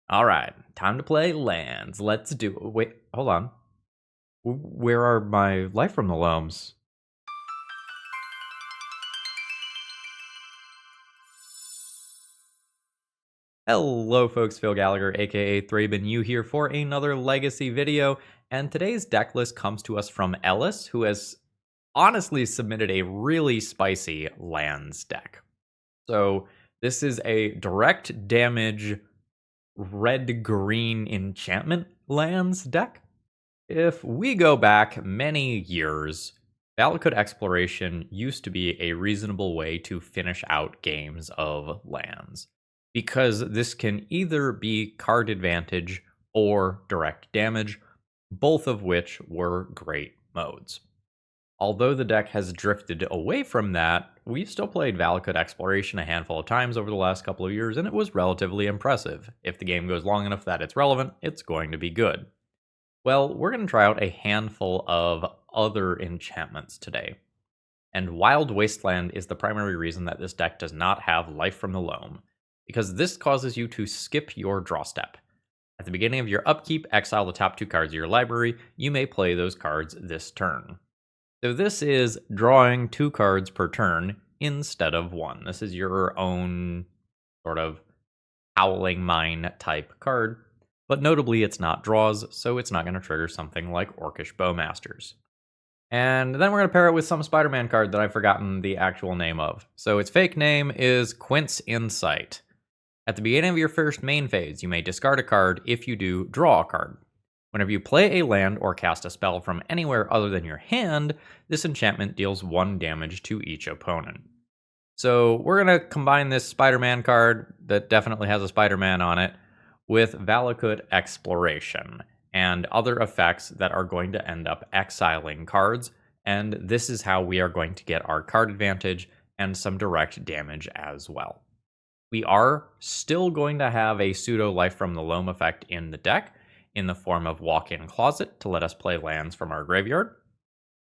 All right, time to play lands. Let's do. Wait, hold on. Where are my life from the Loams? Hello, folks. Phil Gallagher, aka ThrabenU, here for another Legacy video. And today's deck list comes to us from Ellis, who has honestly submitted a really spicy lands deck. So this is a direct damage red-green enchantment lands deck. If we go back many years, Valakut exploration used to be a reasonable way to finish out games of lands, because this can either be card advantage or direct damage, both of which were great modes. Although the deck has drifted away from that, we've still played Valakut Exploration a handful of times over the last couple of years, and it was relatively impressive. If the game goes long enough that it's relevant, it's going to be good. Well, we're going to try out a handful of other enchantments today. And Wild Wasteland is the primary reason that this deck does not have Life from the Loam, because this causes you to skip your draw step. At the beginning of your upkeep, exile the top 2 cards of your library. You may play those cards this turn. So this is drawing 2 cards per turn instead of 1. This is your own sort of Howling Mine type card. But notably, it's not draws, so it's not going to trigger something like Orcish Bowmasters. And then we're going to pair it with some Spider-Man card that I've forgotten the actual name of. So its fake name is Quint's Insight. At the beginning of your first main phase, you may discard a card. If you do, draw a card. Whenever you play a land or cast a spell from anywhere other than your hand, this enchantment deals 1 damage to each opponent. So we're going to combine this Spider-Man card that definitely has a Spider-Man on it with Valakut Exploration and other effects that are going to end up exiling cards, and this is how we are going to get our card advantage and some direct damage as well. We are still going to have a pseudo Life from the Loam effect in the deck in the form of Walk-in Closet to let us play lands from our graveyard,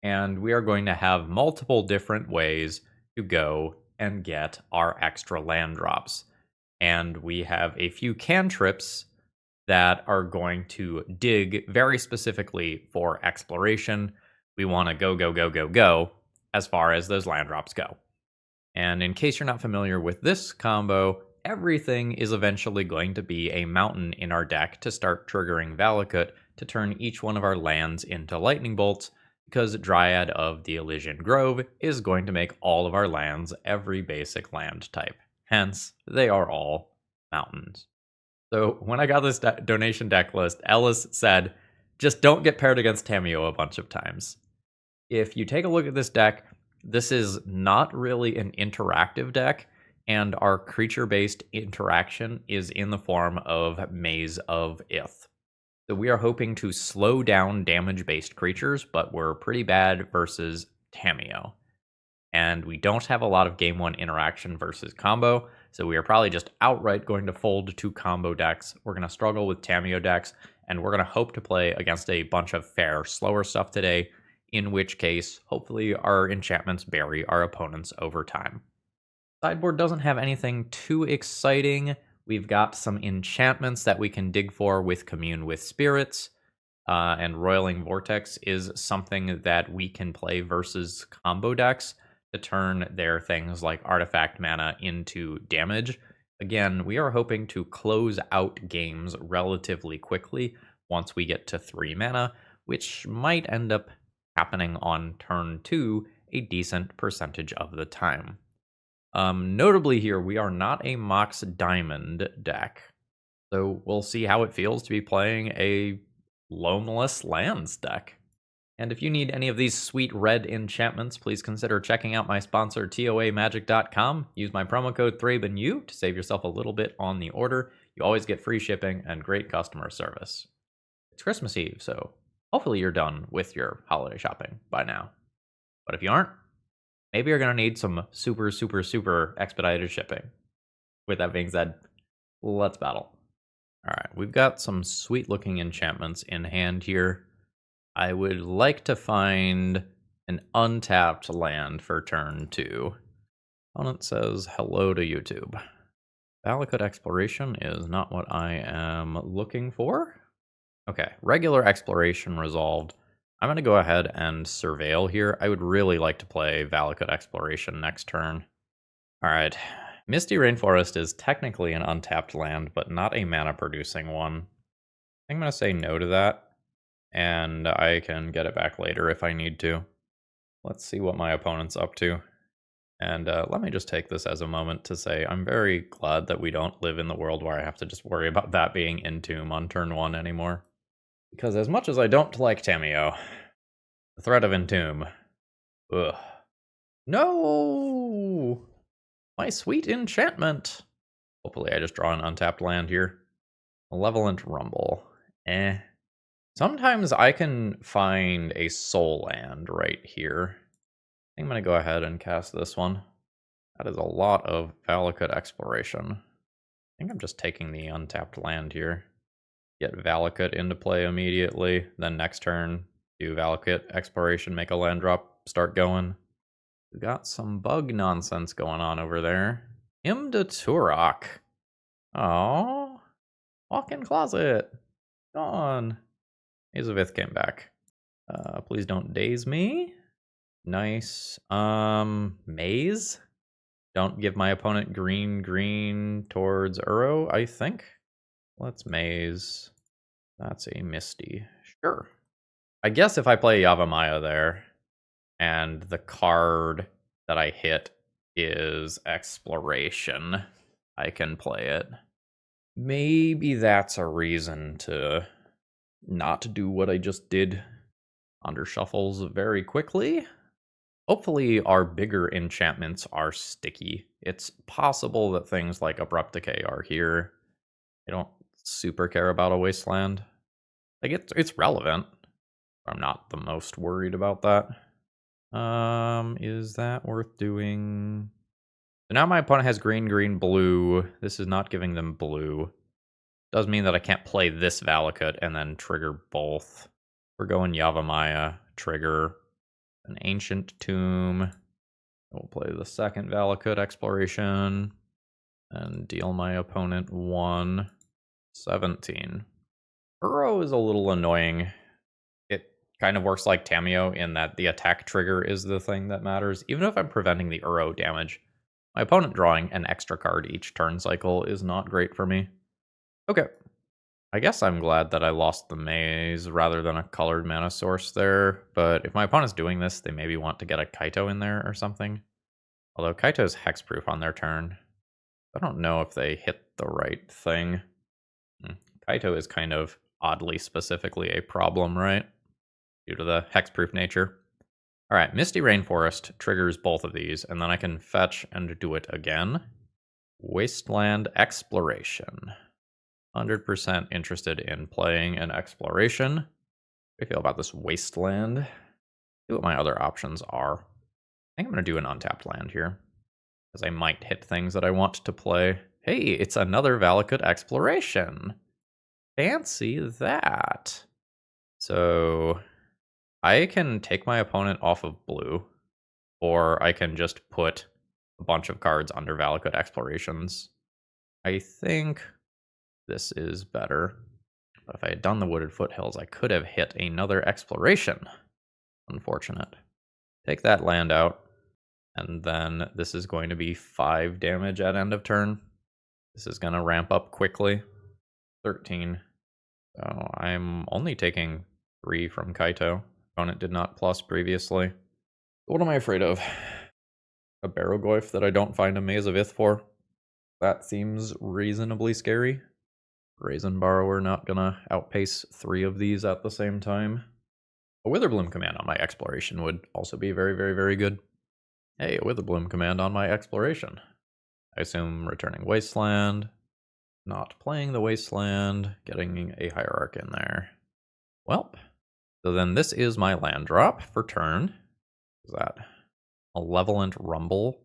and we are going to have multiple different ways to go and get our extra land drops. And we have a few cantrips that are going to dig very specifically for exploration. We want to go as far as those land drops go. And in case you're not familiar with this combo, everything is eventually going to be a mountain in our deck to start triggering Valakut to turn each one of our lands into lightning bolts, because Dryad of the Illysian Grove is going to make all of our lands every basic land type. Hence, they are all mountains. So when I got this donation deck list, Ellis said, just don't get paired against Tamiyo a bunch of times. If you take a look at this deck, this is not really an interactive deck, and our creature-based interaction is in the form of Maze of Ith. So we are hoping to slow down damage-based creatures, but we're pretty bad versus Tamiyo. And we don't have a lot of game 1 interaction versus combo, so we are probably just outright going to fold to combo decks. We're going to struggle with Tamiyo decks, and we're going to hope to play against a bunch of fair, slower stuff today, in which case, hopefully our enchantments bury our opponents over time. Sideboard doesn't have anything too exciting. We've got some enchantments that we can dig for with Commune with Spirits, and Roiling Vortex is something that we can play versus combo decks to turn their things like artifact mana into damage. Again, we are hoping to close out games relatively quickly once we get to 3 mana, which might end up happening on turn 2 a decent percentage of the time. Notably here, we are not a Mox Diamond deck, so we'll see how it feels to be playing a Loamless Lands deck. And if you need any of these sweet red enchantments, please consider checking out my sponsor, TOAMagic.com. Use my promo code ThrabenU to save yourself a little bit on the order. You always get free shipping and great customer service. It's Christmas Eve, so hopefully you're done with your holiday shopping by now. But if you aren't, maybe you're going to need some super expedited shipping. With that being said, let's battle. All right, we've got some sweet looking enchantments in hand here. I would like to find an untapped land for turn 2. Opponent says hello to YouTube. Valakut exploration is not what I am looking for. Okay, regular exploration resolved. I'm going to go ahead and surveil here. I would really like to play Valakut exploration next turn. All right, Misty Rainforest is technically an untapped land, but not a mana producing one. I'm going to say no to that, and I can get it back later if I need to. Let's see what my opponent's up to. And let me just take this as a moment to say I'm very glad that we don't live in the world where I have to just worry about that being Entomb on turn 1 anymore. Because as much as I don't like Tamiyo, the threat of Entomb. Ugh. No! My sweet enchantment! Hopefully I just draw an untapped land here. Malevolent Rumble. Eh. Sometimes I can find a soul land right here. I think I'm going to go ahead and cast this one. That is a lot of Valakut exploration. I think I'm just taking the untapped land here. Get Valakut into play immediately. Then next turn, do Valakut exploration, make a land drop, start going. We got some bug nonsense going on over there. Imda Turok. Oh, walk-in closet. Gone. Azavith came back. Please don't daze me. Nice. Maze. Don't give my opponent green towards Uro, I think. Let's Maze. That's a Misty. Sure. I guess if I play Yavimaya there, and the card that I hit is Exploration, I can play it. Maybe that's a reason to not do what I just did. Under shuffles very quickly. Hopefully our bigger enchantments are sticky. It's possible that things like Abrupt Decay are here. I don't super care about a Wasteland. Like, it's relevant. I'm not the most worried about that. Is that worth doing? So now my opponent has green, blue. This is not giving them blue. Does mean that I can't play this Valakut and then trigger both. We're going Yavimaya, trigger an Ancient Tomb. We'll play the second Valakut exploration and deal my opponent 117. Uro is a little annoying. It kind of works like Tamiyo in that the attack trigger is the thing that matters. Even if I'm preventing the Uro damage, my opponent drawing an extra card each turn cycle is not great for me. Okay. I guess I'm glad that I lost the Maze rather than a colored mana source there, but if my opponent's doing this, they maybe want to get a Kaito in there or something. Although Kaito's hexproof on their turn. I don't know if they hit the right thing. Kaito is kind of oddly specifically a problem, right? Due to the hexproof nature. Alright, Misty Rainforest triggers both of these, and then I can fetch and do it again. Wasteland Exploration. 100% interested in playing an exploration. How do you feel about this Wasteland? See what my other options are. I think I'm going to do an untapped land here, because I might hit things that I want to play. Hey, it's another Valakut exploration. Fancy that. So I can take my opponent off of blue, or I can just put a bunch of cards under Valakut explorations. I think this is better. But if I had done the Wooded Foothills, I could have hit another exploration. Unfortunate. Take that land out. And then this is going to be 5 damage at end of turn. This is going to ramp up quickly. 13. So I'm only taking 3 from Kaito. Opponent did not plus previously. What am I afraid of? A Barrowgoyf that I don't find a Maze of Ith for? That seems reasonably scary. Raisin Borrower not gonna outpace 3 of these at the same time. A Witherbloom command on my exploration would also be very good. Hey, a Witherbloom command on my exploration. I assume returning Wasteland. Not playing the Wasteland. Getting a Hierarch in there. Well, so then this is my land drop for turn. Is that Malevolent Rumble?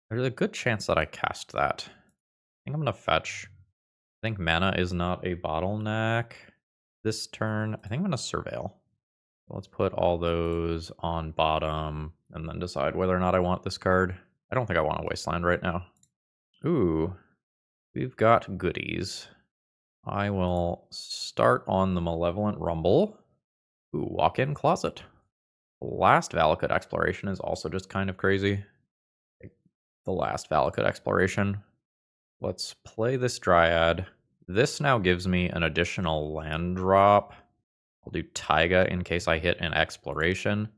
There's a good chance that I cast that. I think I'm gonna fetch. I think mana is not a bottleneck this turn. I think I'm going to Surveil. Let's put all those on bottom and then decide whether or not I want this card. I don't think I want a Wasteland right now. Ooh. We've got goodies. I will start on the Malevolent Rumble. Ooh, walk-in closet. Last Valakut exploration is also just kind of crazy. Like the last Valakut exploration. Let's play this Dryad. This now gives me an additional land drop. I'll do Taiga in case I hit an exploration.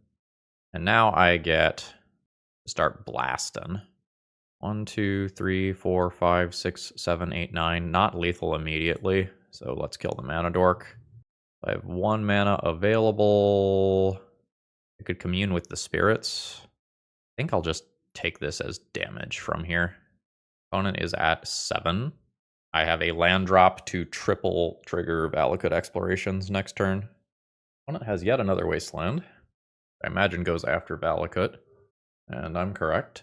And now I get to start blasting. 1, 2, 3, 4, 5, 6, 7, 8, 9. Not lethal immediately. So let's kill the mana dork. I have 1 mana available. I could commune with the spirits. I think I'll just take this as damage from here. Opponent is at 7. I have a land drop to triple trigger Valakut explorations next turn. Opponent has yet another Wasteland. I imagine goes after Valakut. And I'm correct.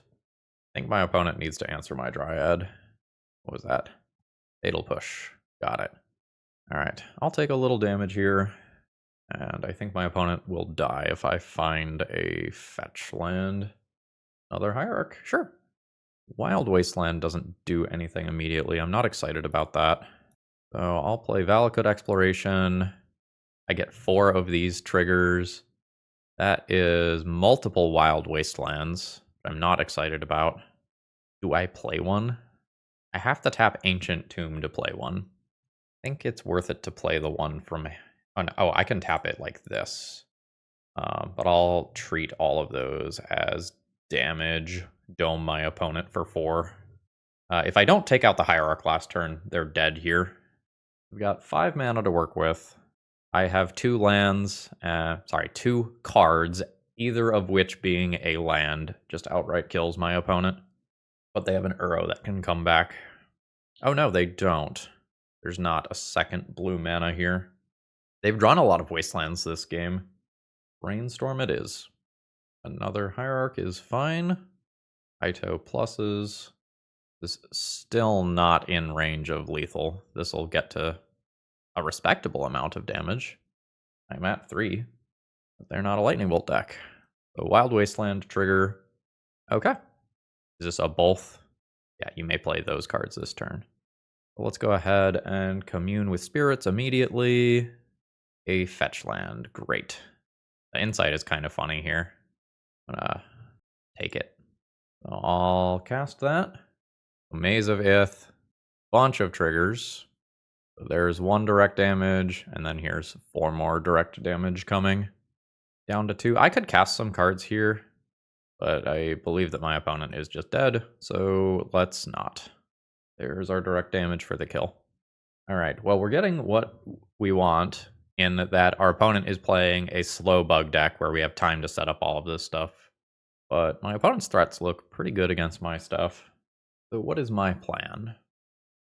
I think my opponent needs to answer my Dryad. What was that? Fatal Push. Got it. Alright, I'll take a little damage here. And I think my opponent will die if I find a fetch land. Another Hierarch, sure. Wild Wasteland doesn't do anything immediately. I'm not excited about that. So I'll play Valakut Exploration. I get 4 of these triggers. That is multiple Wild Wastelands. I'm not excited about. Do I play one? I have to tap Ancient Tomb to play one. I think it's worth it to play the one from... Oh, I can tap it like this. But I'll treat all of those as damage. Dome my opponent for 4. If I don't take out the Hierarch last turn, they're dead here. We've got 5 mana to work with. I have 2 lands, 2 cards, either of which being a land just outright kills my opponent. But they have an Uro that can come back. Oh no, they don't. There's not a second blue mana here. They've drawn a lot of Wastelands this game. Brainstorm it is. Another Hierarch is fine. Ito pluses. This is still not in range of lethal. This will get to a respectable amount of damage. I'm at 3, but they're not a Lightning Bolt deck. The Wild Wasteland trigger. Okay. Is this a both? Yeah, you may play those cards this turn. But let's go ahead and commune with spirits immediately. A fetch land. Great. The insight is kind of funny here. I'm gonna take it. So I'll cast that. Maze of Ith. Bunch of triggers. So there's 1 direct damage, and then here's 4 more direct damage coming. Down to 2. I could cast some cards here, but I believe that my opponent is just dead, so let's not. There's our direct damage for the kill. Alright, well, we're getting what we want in that our opponent is playing a slow bug deck where we have time to set up all of this stuff. But my opponent's threats look pretty good against my stuff. So what is my plan?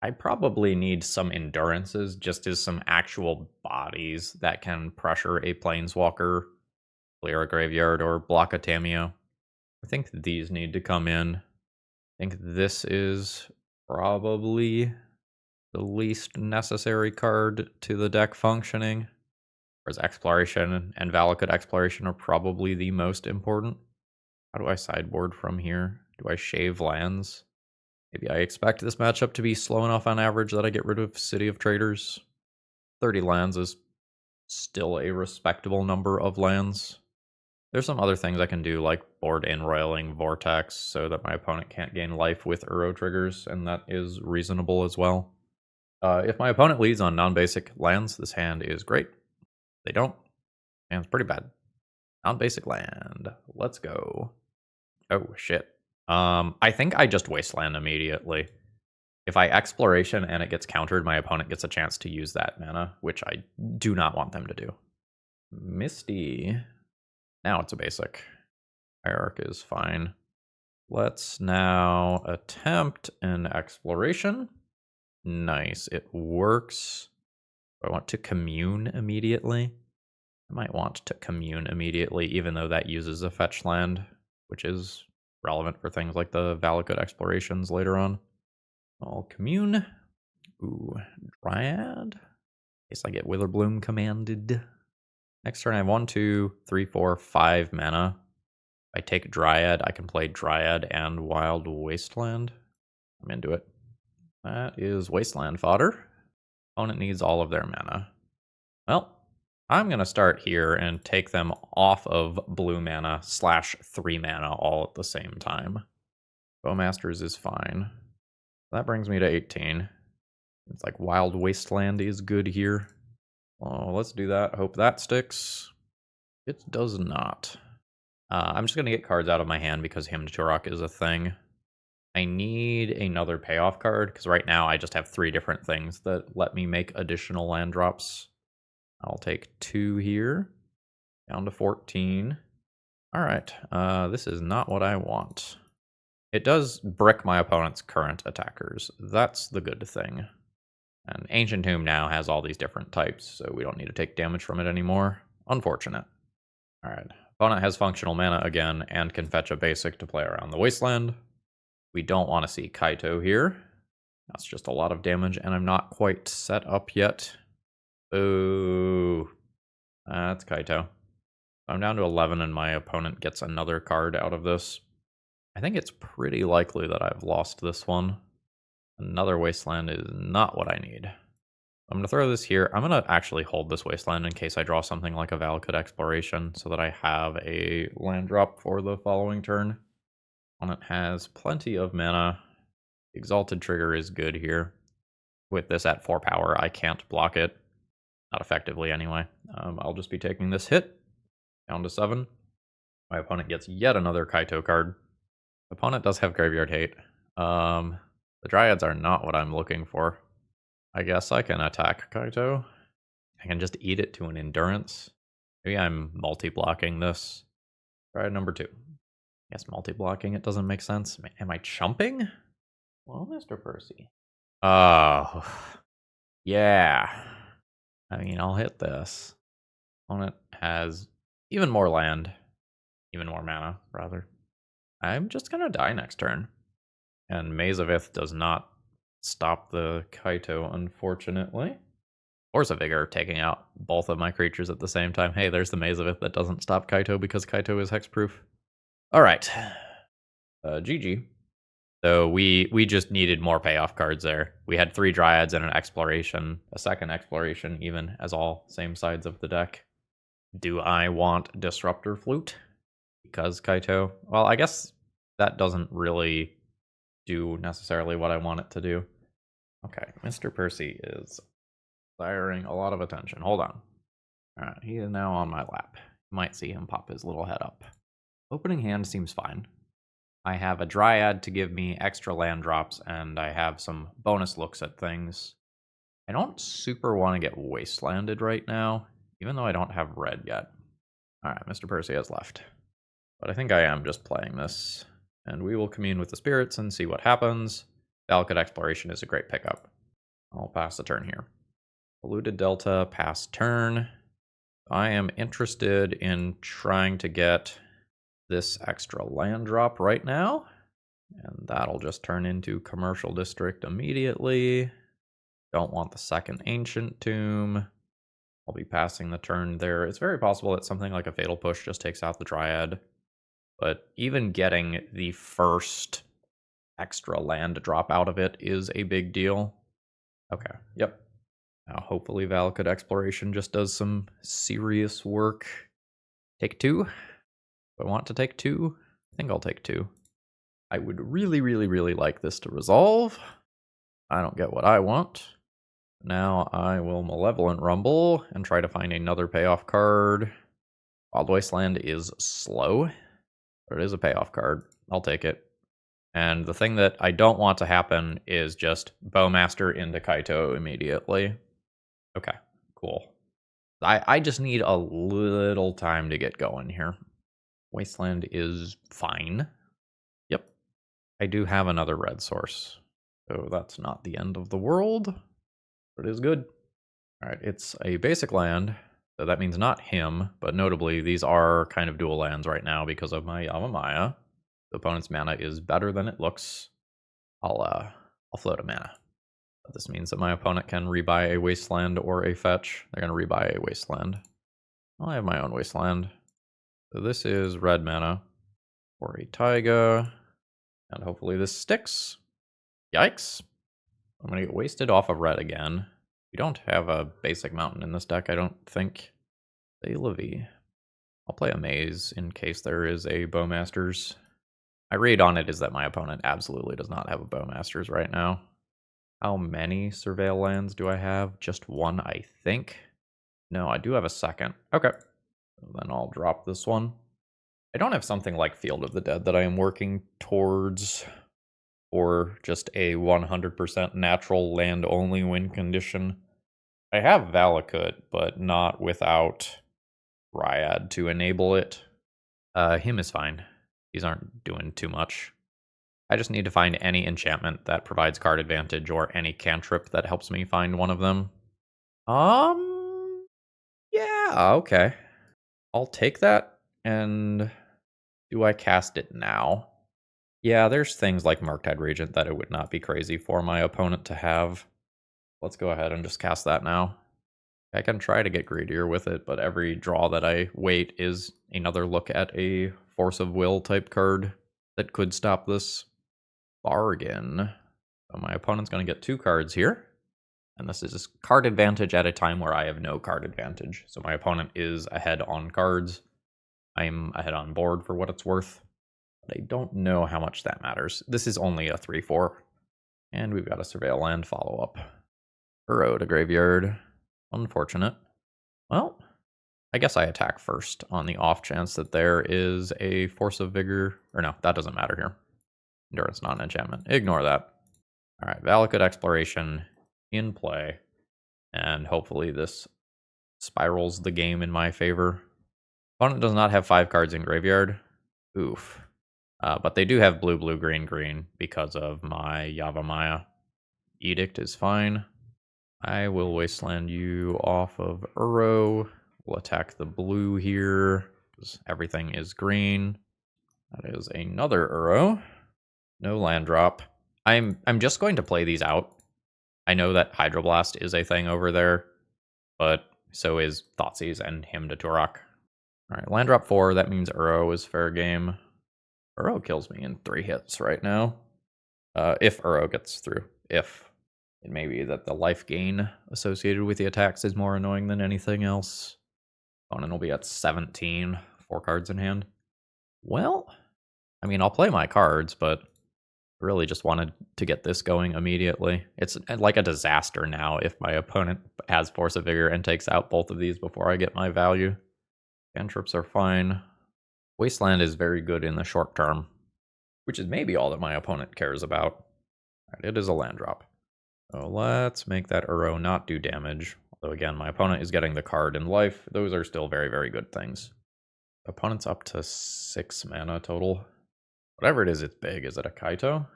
I probably need some endurances, just as some actual bodies that can pressure a planeswalker, clear a graveyard, or block a Tameo. I think these need to come in. I think this is probably the least necessary card to the deck functioning. Whereas Exploration and Valakut Exploration are probably the most important. How do I sideboard from here? Do I shave lands? Maybe I expect this matchup to be slow enough on average that I get rid of City of Traders. 30 lands is still a respectable number of lands. There's some other things I can do, like board Enroiling Vortex, so that my opponent can't gain life with Uro triggers, and that is reasonable as well. If my opponent leads on non-basic lands, this hand is great. If they don't, hand's pretty bad. Non-basic land. Let's go. Oh, shit. I think I just Wasteland immediately. If I Exploration and it gets countered, my opponent gets a chance to use that mana, which I do not want them to do. Misty. Now it's a basic. Hierarch is fine. Let's now attempt an Exploration. Nice, it works. Do I want to commune immediately? I might want to commune immediately, even though that uses a fetch land, which is relevant for things like the Valakut explorations later on. I'll commune. Ooh, Dryad. In case I get Witherbloom commanded. Next turn I have 1, 2, 3, 4, 5 mana. If I take Dryad, I can play Dryad and Wild Wasteland. I'm into it. That is Wasteland fodder. Opponent needs all of their mana. Well, I'm going to start here and take them off of blue mana / 3 mana all at the same time. Bowmasters is fine. That brings me to 18. It's like Wild Wasteland is good here. Oh, let's do that. Hope that sticks. It does not. I'm just going to get cards out of my hand because Hymn to Turok is a thing. I need another payoff card because right now I just have 3 different things that let me make additional land drops. I'll take 2 here. Down to 14. Alright, this is not what I want. It does brick my opponent's current attackers. That's the good thing. And Ancient Tomb now has all these different types, so we don't need to take damage from it anymore. Unfortunate. Alright, opponent has functional mana again and can fetch a basic to play around the Wasteland. We don't want to see Kaito here. That's just a lot of damage, and I'm not quite set up yet. Ooh. That's Kaito. I'm down to 11, and my opponent gets another card out of this. I think it's pretty likely that I've lost this one. Another Wasteland is not what I need. I'm going to throw this here. I'm going to actually hold this Wasteland in case I draw something like a Valakut Exploration so that I have a land drop for the following turn. Opponent has plenty of mana. Exalted Trigger is good here. With this at 4 power, I can't block it. Not effectively, anyway. I'll just be taking this hit. Down to 7. My opponent gets yet another Kaito card. Opponent does have Graveyard Hate. The Dryads are not what I'm looking for. I guess I can attack Kaito. I can just eat it to an Endurance. Maybe I'm multi-blocking this. Dryad number 2. Yes, multi-blocking it doesn't make sense. Am I chumping? Well, Mr. Percy. Oh, yeah. I mean, I'll hit this. Opponent has even more land. Even more mana, rather. I'm just gonna die next turn. And Maze of Ith does not stop the Kaito, unfortunately. Force of Vigor taking out both of my creatures at the same time. Hey, there's the Maze of Ith that doesn't stop Kaito because Kaito is hexproof. Alright. GG. So we just needed more payoff cards there. We had 3 Dryads and an Exploration, a second Exploration even, as all same sides of the deck. Do I want Disruptor Flute? Because Kaito... Well, I guess that doesn't really do necessarily what I want it to do. Okay, Mr. Percy is desiring a lot of attention. Hold on. Alright, he is now on my lap. You might see him pop his little head up. Opening hand seems fine. I have a Dryad to give me extra land drops, and I have some bonus looks at things. I don't super want to get Wastelanded right now, even though I don't have red yet. Alright, Mr. Percy has left. But I think I am just playing this. And we will commune with the spirits and see what happens. Valakut Exploration is a great pickup. I'll pass the turn here. Polluted Delta, pass turn. I am interested in trying to get this extra land drop right now. And that'll just turn into Commercial District immediately. Don't want the second Ancient Tomb. I'll be passing the turn there. It's very possible that something like a Fatal Push just takes out the Dryad. But even getting the first extra land drop out of it is a big deal. Okay, yep. Now hopefully Valakut Exploration just does some serious work. Take 2. Do I want to take 2? I think I'll take 2. I would really, really, really like this to resolve. I don't get what I want. Now I will Malevolent Rumble and try to find another payoff card. Wild Wasteland is slow, but it is a payoff card. I'll take it. And the thing that I don't want to happen is just Bowmaster into Kaito immediately. Okay, cool. I just need a little time to get going here. Wasteland is fine. Yep. I do have another red source, so that's not the end of the world, but it is good. Alright, it's a basic land, so that means not him, but notably these are kind of dual lands right now because of my Yavimaya. The opponent's mana is better than it looks. I'll float a mana. But this means that my opponent can rebuy a Wasteland or a fetch. They're going to rebuy a Wasteland. I have my own Wasteland. So this is red mana for a Taiga. And hopefully this sticks. Yikes. I'm gonna get wasted off of red again. We don't have a basic mountain in this deck, I don't think. A Livy. I'll play a maze in case there is a Bowmasters. My read on it is that my opponent absolutely does not have a Bowmasters right now. How many Surveil lands do I have? Just one, I think. No, I do have a second. Okay. Then I'll drop this one. I don't have something like Field of the Dead that I am working towards, or just a 100% natural land-only win condition. I have Valakut, but not without Dryad to enable it. Him is fine. These aren't doing too much. I just need to find any enchantment that provides card advantage or any cantrip that helps me find one of them. Yeah, okay. I'll take that, and do I cast it now? Yeah, there's things like Murktide Regent that it would not be crazy for my opponent to have. Let's go ahead and just cast that now. I can try to get greedier with it, but every draw that I wait is another look at a Force of Will type card that could stop this. Bargain. So my opponent's going to get 2 cards here. And this is card advantage at a time where I have no card advantage. So my opponent is ahead on cards. I'm ahead on board for what it's worth. But I don't know how much that matters. This is only a 3-4. And we've got a Surveil Land follow-up. Burrow to graveyard. Unfortunate. Well, I guess I attack first on the off chance that there is a Force of Vigor. Or no, that doesn't matter here. Endurance, not an enchantment. Ignore that. All right, Valakut Exploration in play. And hopefully this spirals the game in my favor. Opponent does not have 5 cards in graveyard. Oof. But they do have blue, blue, green, green because of my Yavimaya. Edict is fine. I will Wasteland you off of Uro. We'll attack the blue here, because everything is green. That is another Uro. No land drop. I'm just going to play these out. I know that Hydroblast is a thing over there, but so is Thoughtseize and Hymn to Turok. Alright, land drop 4, that means Uro is fair game. Uro kills me in 3 hits right now. If Uro gets through. If. It may be that the life gain associated with the attacks is more annoying than anything else. Opponent will be at 17, 4 cards in hand. Well, I mean, I'll play my cards, but really just wanted to get this going immediately. It's like a disaster now if my opponent has Force of Vigor and takes out both of these before I get my value. Cantrips are fine. Wasteland is very good in the short term, which is maybe all that my opponent cares about. All right, it is a land drop. So let's make that Uro not do damage. Although again, my opponent is getting the card and life. Those are still very, very good things. Opponent's up to 6 mana total. Whatever it is, it's big. Is it a Kaito?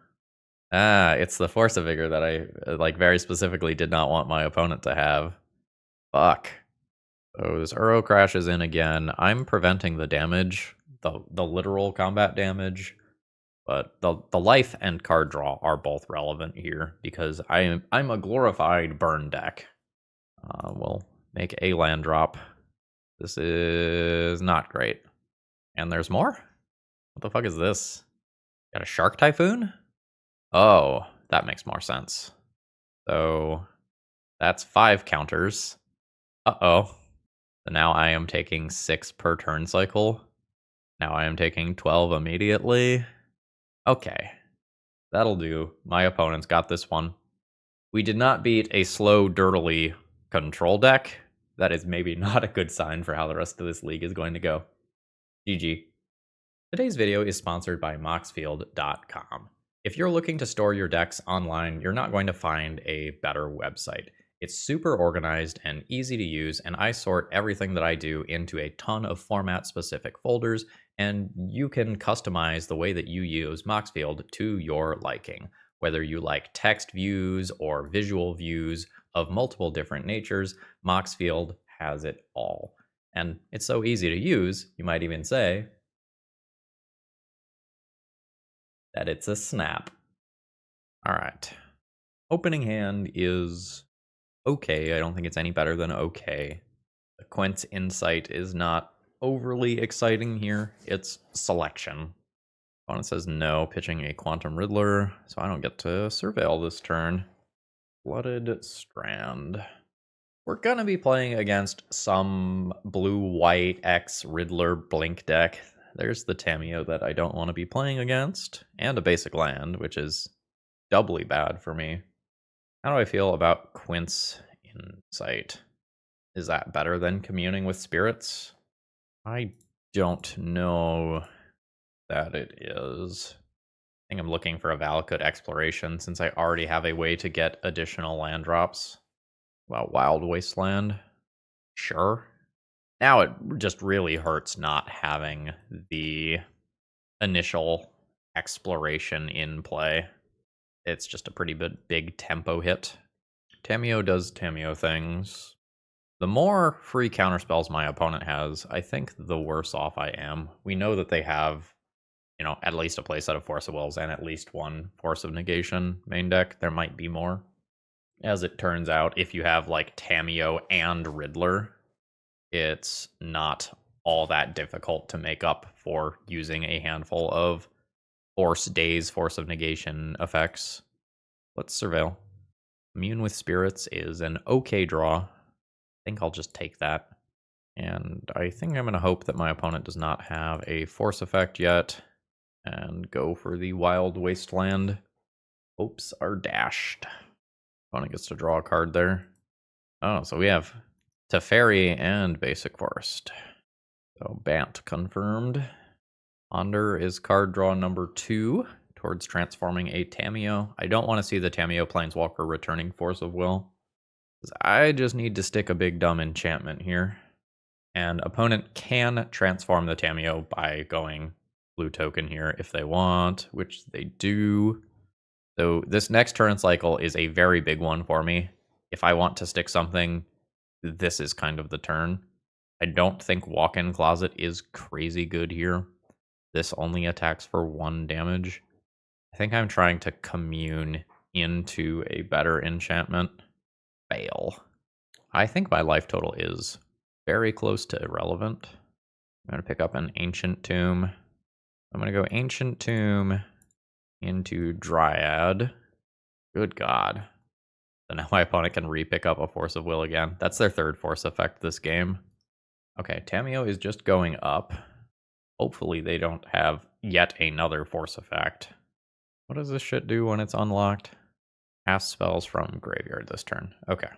Ah, it's the Force of Vigor that I like very specifically did not want my opponent to have. Fuck. So this Uro crashes in again. I'm preventing the damage, the literal combat damage. But the life and card draw are both relevant here because I'm a glorified burn deck. We'll make a land drop. This is not great. And there's more? What the fuck is this? Got a Shark Typhoon? Oh, that makes more sense. So that's 5 counters. Uh-oh. So now I am taking 6 per turn cycle. Now I am taking 12 immediately. Okay, that'll do. My opponent's got this one. We did not beat a slow, dirtily control deck. That is maybe not a good sign for how the rest of this league is going to go. GG. Today's video is sponsored by Moxfield.com. If you're looking to store your decks online, you're not going to find a better website. It's super organized and easy to use, and I sort everything that I do into a ton of format-specific folders, and you can customize the way that you use Moxfield to your liking. Whether you like text views or visual views of multiple different natures, Moxfield has it all. And it's so easy to use, you might even say that it's a snap. All right. Opening hand is okay. I don't think it's any better than okay. The Quent's Insight is not overly exciting here. It's selection. Opponent says no, pitching a Quantum Riddler, so I don't get to surveil this turn. Flooded Strand. We're gonna be playing against some blue-white X Riddler Blink deck. There's the Tamiyo that I don't want to be playing against, and a basic land, which is doubly bad for me. How do I feel about Quince Insight? Is that better than Communing with Spirits? I don't know that it is. I think I'm looking for a Valakut Exploration since I already have a way to get additional land drops. Well, Wild Wasteland. Sure. Now it just really hurts not having the initial exploration in play. It's just a pretty big tempo hit. Tamiyo does Tamiyo things. The more free counterspells my opponent has, I think the worse off I am. We know that they have, at least a playset of Force of Wills and at least one Force of Negation main deck. There might be more. As it turns out, if you have like Tamiyo and Riddler, it's not all that difficult to make up for using a handful of Force Days, Force of Negation effects. Let's surveil. Commune with Spirits is an okay draw. I think I'll just take that. And I think I'm going to hope that my opponent does not have a force effect yet. And go for the Wild Wasteland. Hopes are dashed. Opponent gets to draw a card there. Oh, so we have Teferi and Basic Forest. So Bant confirmed. Ponder is card draw number 2 towards transforming a Tamiyo. I don't want to see the Tamiyo Planeswalker returning Force of Will. I just need to stick a big dumb enchantment here. And opponent can transform the Tamiyo by going blue token here if they want, which they do. So this next turn cycle is a very big one for me. If I want to stick something, this is kind of the turn. I don't think Walk-in Closet is crazy good here. This only attacks for 1 damage. I think I'm trying to commune into a better enchantment. Fail. I think my life total is very close to irrelevant. I'm going to pick up an Ancient Tomb. I'm going to go Ancient Tomb into Dryad. Good God. So now my opponent can re-pick up a Force of Will again. That's their 3rd force effect this game. Okay, Tamiyo is just going up. Hopefully they don't have yet another force effect. What does this shit do when it's unlocked? Cast spells from graveyard this turn. Okay.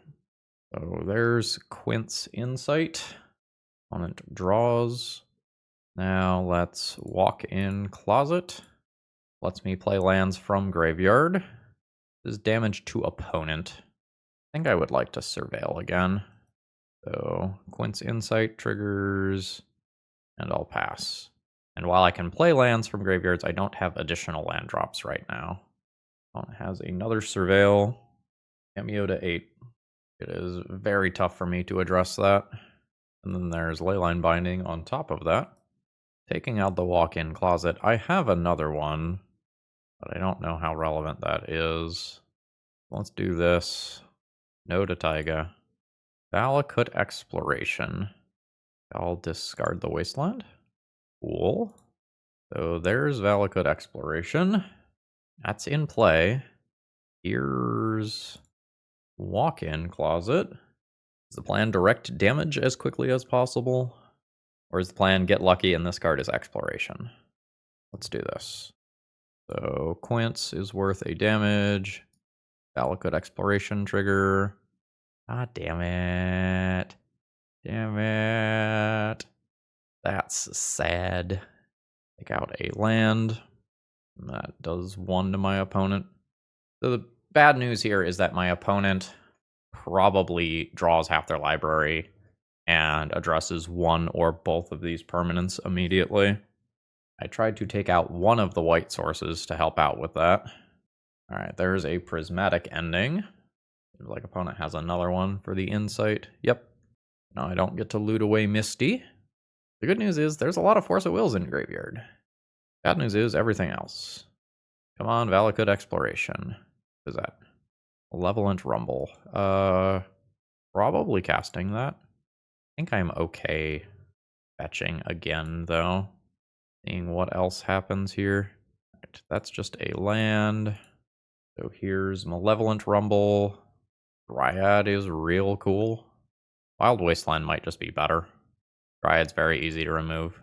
So there's Quince Insight. Opponent draws. Now let's Walk-in Closet. Lets me play lands from graveyard. This is damage to opponent. I think I would like to surveil again. So Quince Insight triggers, and I'll pass. And while I can play lands from graveyards, I don't have additional land drops right now. Opponent has another surveil. Tamiyo to 8. It is very tough for me to address that. And then there's Leyline Binding on top of that. Taking out the Walk-in Closet. I have another one, but I don't know how relevant that is. Let's do this. No to Taiga. Valakut Exploration. I'll discard the Wasteland. Cool. So there's Valakut Exploration. That's in play. Here's Walk-in Closet. Is the plan direct damage as quickly as possible? Or is the plan get lucky and this card is Exploration? Let's do this. So Quince is worth a damage. Valakut Exploration trigger. Ah, damn it. Damn it. That's sad. Take out a land. That does 1 to my opponent. So the bad news here is that my opponent probably draws half their library and addresses 1 or both of these permanents immediately. I tried to take out one of the white sources to help out with that. Alright, there's a Prismatic Ending. Seems like opponent has another one for the Insight. Yep. Now I don't get to loot away Misty. The good news is there's a lot of Force of Wills in graveyard. Bad news is everything else. Come on, Valakut Exploration. What is that? Malevolent Rumble. Probably casting that. I think I'm okay fetching again, though. Seeing what else happens here. Right, that's just a land. So here's Malevolent Rumble. Dryad is real cool. Wild Wasteland might just be better. Dryad's very easy to remove.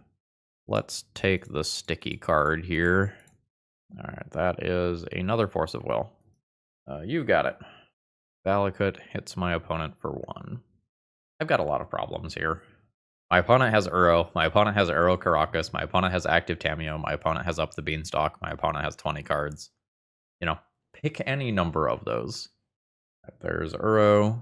Let's take the sticky card here. Alright, that is another Force of Will. You got it. Valakut hits my opponent for 1. I've got a lot of problems here. My opponent has Uro. My opponent has Uro Caracas. My opponent has active Tamiyo. My opponent has Up the Beanstalk. My opponent has 20 cards. You know, pick any number of those. There's Uro.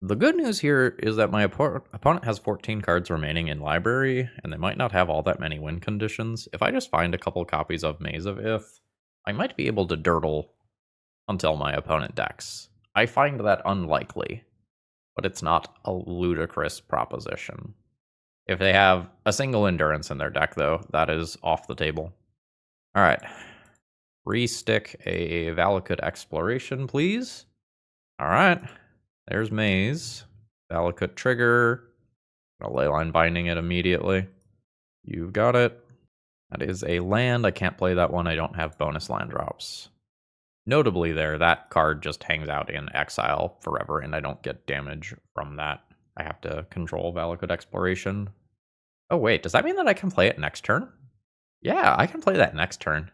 The good news here is that my opponent has 14 cards remaining in library, and they might not have all that many win conditions. If I just find a couple copies of Maze of Ith, I might be able to dirtle until my opponent decks. I find that unlikely, but it's not a ludicrous proposition. If they have a single Endurance in their deck, though, that is off the table. Alright. Restick a Valakut Exploration, please. Alright. There's Maze. Valakut trigger. I'll Leyline Binding it immediately. You've got it. That is a land. I can't play that one. I don't have bonus land drops. Notably there, that card just hangs out in exile forever, and I don't get damage from that. I have to control Valakut Exploration. Oh wait, does that mean that I can play it next turn? Yeah, I can play that next turn.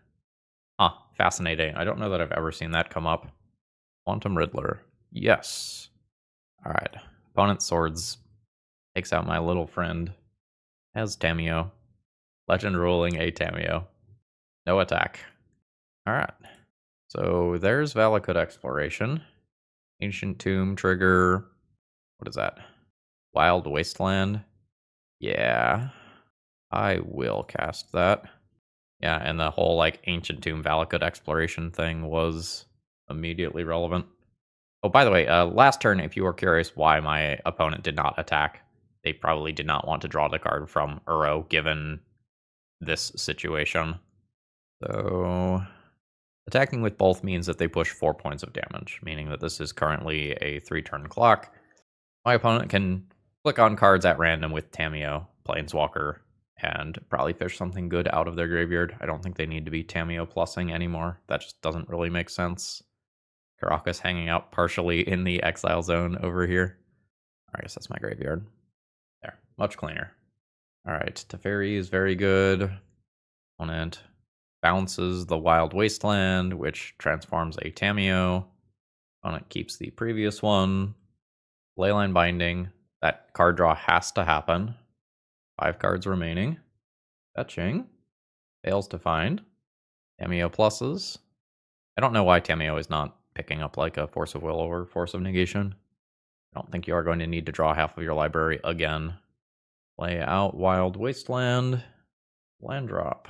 Huh, fascinating. I don't know that I've ever seen that come up. Quantum Riddler. Yes. Alright. Opponent's Swords takes out my little friend. Has Tamiyo. Legend ruling a Tamiyo. No attack. Alright. So there's Valakut Exploration. Ancient Tomb trigger. What is that? Wild Wasteland. Yeah. I will cast that. Yeah, and the whole like Ancient Tomb Valakut Exploration thing was immediately relevant. Oh, by the way, last turn, if you were curious why my opponent did not attack, they probably did not want to draw the card from Uro, given this situation. So attacking with both means that they push 4 points of damage, meaning that this is currently a 3-turn clock. My opponent can click on cards at random with Tamiyo, Planeswalker, and probably fish something good out of their graveyard. I don't think they need to be Tamiyo plussing anymore. That just doesn't really make sense. Caracas hanging out partially in the exile zone over here. I guess that's my graveyard. There, much cleaner. Alright, Teferi is very good. Opponent bounces the Wild Wasteland, which transforms a Tamiyo. Opponent keeps the previous one. Leyline Binding. That card draw has to happen. 5 cards remaining. Fetching. Fails to find. Tamiyo pluses. I don't know why Tamiyo is not picking up like a Force of Will or Force of Negation. I don't think you are going to need to draw half of your library again. Play out Wild Wasteland. Land drop.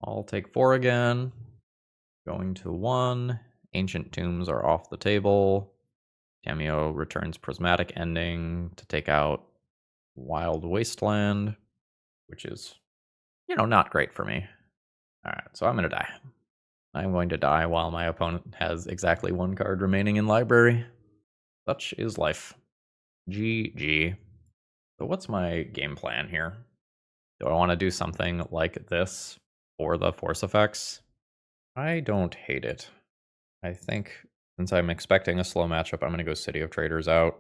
I'll take 4 again. Going to 1. Ancient Tombs are off the table. Tamiyo returns Prismatic Ending to take out Wild Wasteland, which is, not great for me. Alright, so I'm going to die. I'm going to die while my opponent has exactly 1 card remaining in library. Such is life. GG. So what's my game plan here? Do I want to do something like this for the force effects? I don't hate it. I think since I'm expecting a slow matchup, I'm going to go City of Traders out.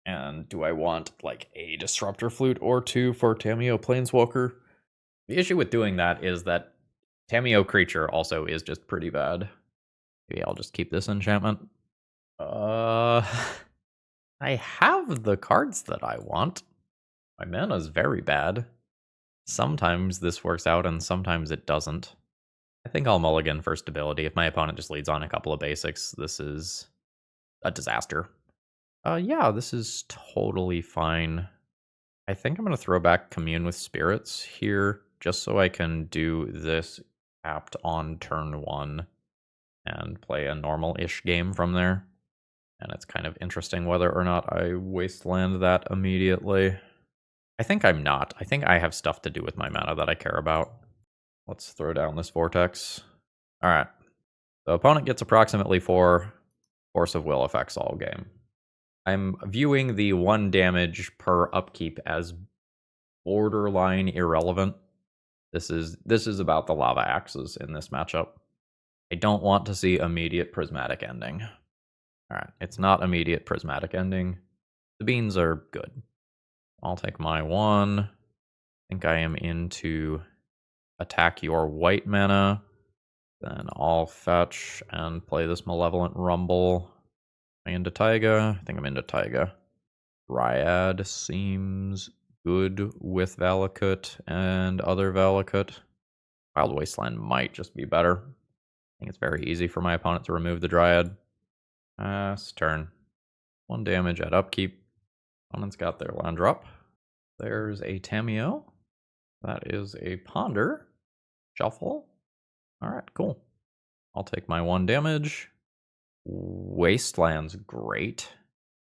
And do I want like a Disruptor Flute or 2 for Tamiyo Planeswalker? The issue with doing that is that Tamiyo Creature also is just pretty bad. Maybe I'll just keep this enchantment. I have the cards that I want. My mana's very bad. Sometimes this works out and sometimes it doesn't. I think I'll mulligan for stability. If my opponent just leads on a couple of basics, this is a disaster. Yeah, this is totally fine. I think I'm going to throw back Commune with Spirits here, just so I can do this tapped on turn 1 and play a normal-ish game from there. And it's kind of interesting whether or not I Wasteland that immediately. I think I'm not. I think I have stuff to do with my mana that I care about. Let's throw down this Vortex. Alright. The opponent gets approximately 4 Force of Will effects all game. I'm viewing the 1 damage per upkeep as borderline irrelevant. This is about the Lava Axes in this matchup. I don't want to see immediate Prismatic Ending. Alright, it's not immediate prismatic ending. The beans are good. I'll take my 1. I think I am into attack your white mana. Then I'll fetch and play this Malevolent Rumble. Am I into Taiga? I think I'm into Taiga. Dryad seems good with Valakut and other Valakut. Wild Wasteland might just be better. I think it's very easy for my opponent to remove the Dryad. Turn. 1 damage at upkeep. Opponent's got their land drop. There's a Tamiyo. That is a Ponder. Shuffle. Alright, cool. I'll take my 1 damage. Wasteland's great.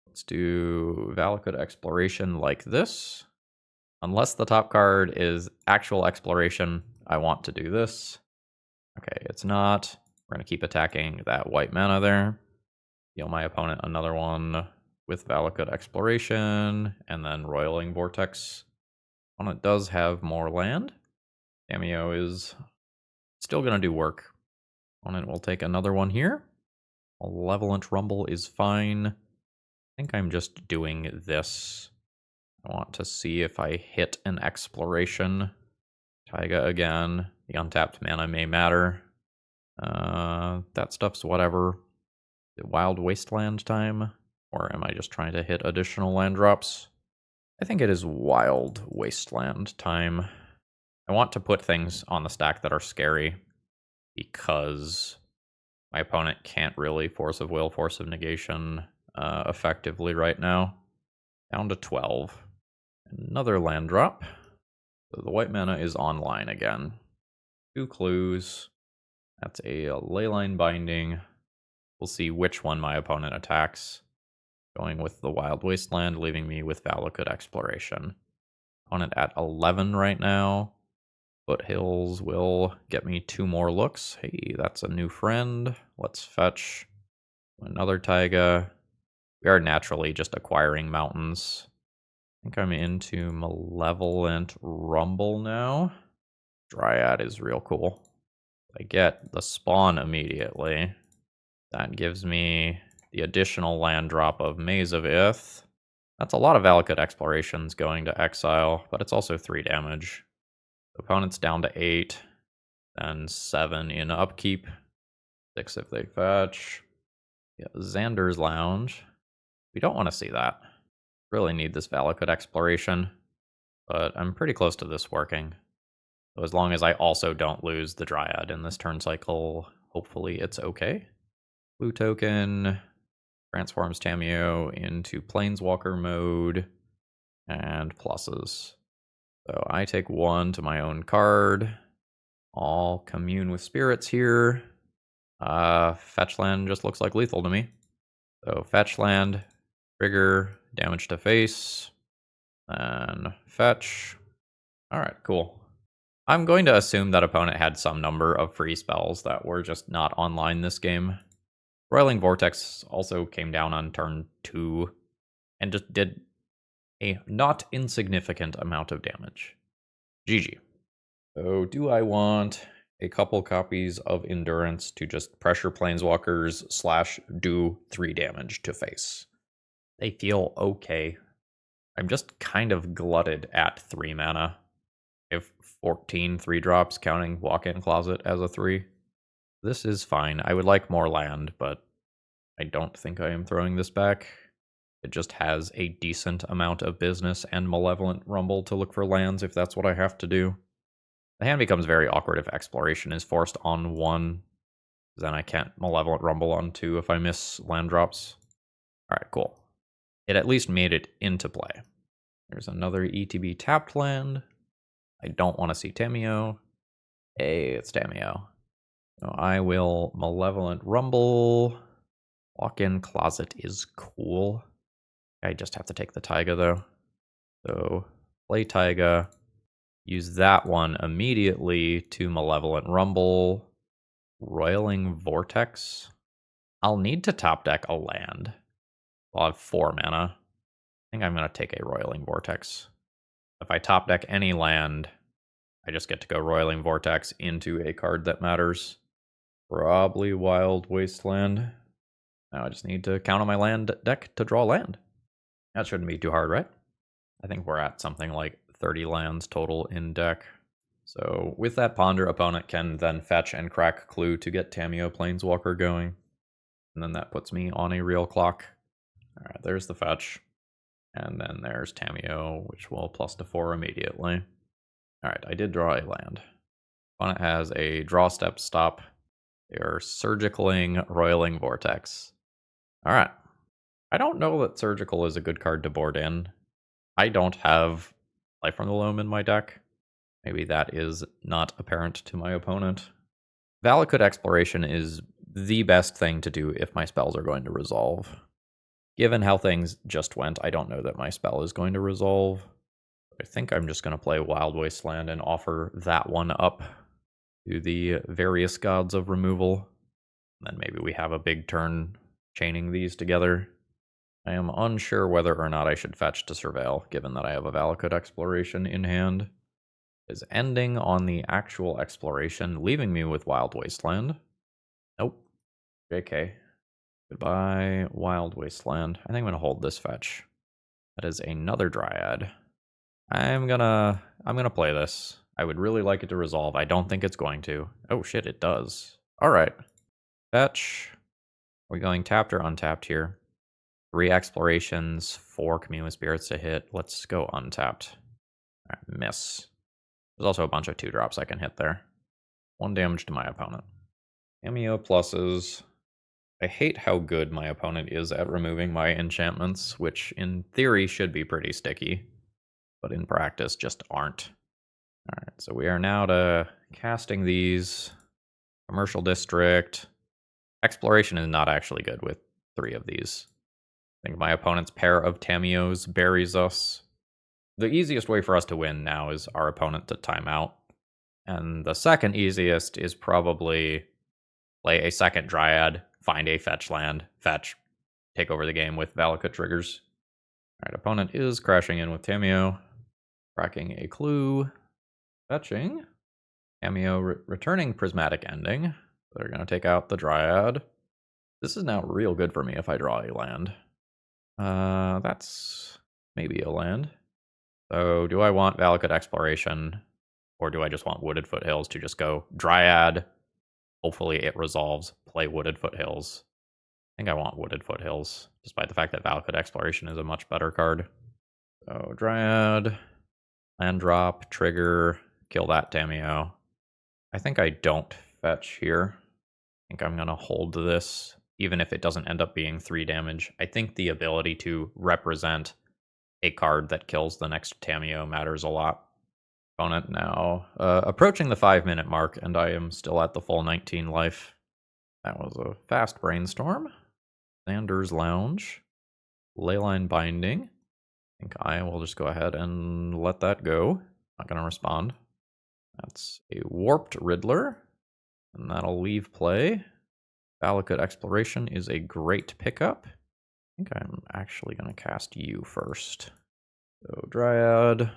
Let's do Valakut Exploration like this. Unless the top card is actual Exploration, I want to do this. Okay, it's not. We're going to keep attacking that white mana there. Deal my opponent another one with Valakut Exploration, and then Roiling Vortex. Opponent does have more land. Tamiyo is still going to do work. Opponent will take another one here. Malevolent Rumble is fine. I think I'm just doing this. I want to see if I hit an Exploration. Taiga again. The untapped mana may matter. That stuff's whatever. Is it Wild Wasteland time? Or am I just trying to hit additional land drops? I think it is Wild Wasteland time. I want to put things on the stack that are scary because my opponent can't really Force of Will, Force of Negation effectively right now. Down to 12. Another land drop. So the white mana is online again. 2 clues. That's a Leyline Binding. We'll see which one my opponent attacks. Going with the Wild Wasteland, leaving me with Valakut Exploration. Opponent at 11 right now. Foothills will get me 2 more looks. Hey, that's a new friend. Let's fetch another Taiga. We are naturally just acquiring mountains. I think I'm into Malevolent Rumble now. Dryad is real cool. I get the spawn immediately. That gives me the additional land drop of Maze of Ith. That's a lot of Valakut Explorations going to exile, but it's also 3 damage. The opponent's down to 8, then 7 in upkeep, 6 if they fetch. Yeah, Xander's Lounge. We don't want to see that. Really need this Valakut Exploration, but I'm pretty close to this working. So as long as I also don't lose the Dryad in this turn cycle, hopefully it's okay. Blue token transforms Tamiyo into Planeswalker mode and pluses. So I take 1 to my own card. I'll commune with spirits here. Fetch land just looks like lethal to me. So fetch land, trigger, damage to face, and fetch. Alright, cool. I'm going to assume that opponent had some number of free spells that were just not online this game. Roiling Vortex also came down on turn 2 and just did a not insignificant amount of damage. GG. So do I want a couple copies of Endurance to just pressure Planeswalkers / do 3 damage to face? They feel okay. I'm just kind of glutted at 3 mana. I have 14 3-drops, counting Walk-In Closet as a 3. This is fine. I would like more land, but I don't think I am throwing this back. It just has a decent amount of business and Malevolent Rumble to look for lands if that's what I have to do. The hand becomes very awkward if Exploration is forced on 1. Then I can't Malevolent Rumble on 2 if I miss land drops. Alright, cool. It at least made it into play. There's another ETB tapped land. I don't want to see Tamiyo. Hey, it's Tamiyo. So I will Malevolent Rumble. Walk-In Closet is cool. I just have to take the Taiga though. So play Taiga. Use that one immediately to Malevolent Rumble. Roiling Vortex. I'll need to top deck a land. I'll have 4 mana. I think I'm going to take a Roiling Vortex. If I top deck any land, I just get to go Roiling Vortex into a card that matters. Probably Wild Wasteland. Now I just need to count on my land deck to draw land. That shouldn't be too hard, right? I think we're at something like 30 lands total in deck. So with that Ponder, opponent can then fetch and crack Clue to get Tamiyo Planeswalker going. And then that puts me on a real clock. Alright, there's the fetch. And then there's Tamiyo, which will +4 immediately. Alright, I did draw a land. Opponent has a draw step stop. They are Surgicaling Roiling Vortex. Alright. I don't know that Surgical is a good card to board in. I don't have Life from the Loam in my deck. Maybe that is not apparent to my opponent. Valakut Exploration is the best thing to do if my spells are going to resolve. Given how things just went, I don't know that my spell is going to resolve. I think I'm just going to play Wild Wasteland and offer that one up to the various gods of removal. And then maybe we have a big turn chaining these together. I am unsure whether or not I should fetch to Surveil, given that I have a Valakut Exploration in hand. Is ending on the actual exploration, leaving me with Wild Wasteland. Nope. JK. Goodbye, Wild Wasteland. I think I'm gonna hold this fetch. That is another Dryad. I'm gonna play this. I would really like it to resolve. I don't think it's going to. Oh shit, it does. Alright. Fetch. Are we going tapped or untapped here? 3 explorations, 4 Communal Spirits to hit. Let's go untapped. Alright, miss. There's also a bunch of 2-drops I can hit there. 1 damage to my opponent. Tamiyo pluses. I hate how good my opponent is at removing my enchantments, which in theory should be pretty sticky, but in practice just aren't. Alright, so we are now to casting these. Commercial District. Exploration is not actually good with 3 of these. I think my opponent's pair of Tamiyos buries us. The easiest way for us to win now is our opponent to time out. And the second easiest is probably play a second Dryad, find a fetch land, fetch, take over the game with Valakut triggers. Alright, opponent is crashing in with Tamiyo, cracking a Clue, fetching. Tamiyo returning Prismatic Ending. They're going to take out the Dryad. This is now real good for me if I draw a land. That's maybe a land. So do I want Valakut Exploration, or do I just want Wooded Foothills to just go Dryad? Hopefully it resolves, play Wooded Foothills. I think I want Wooded Foothills, despite the fact that Valakut Exploration is a much better card. So Dryad, land drop, trigger, kill that Tamiyo. I think I don't fetch here. I think I'm going to hold this, even if it doesn't end up being 3 damage. I think the ability to represent a card that kills the next Tamiyo matters a lot. Opponent now approaching the 5-minute mark, and I am still at the full 19 life. That was a fast brainstorm. Xander's Lounge. Leyline Binding. I think I will just go ahead and let that go. Not going to respond. That's a Warped Riddler, and that'll leave play. Valakut Exploration is a great pickup. I think I'm actually going to cast you first. So Dryad,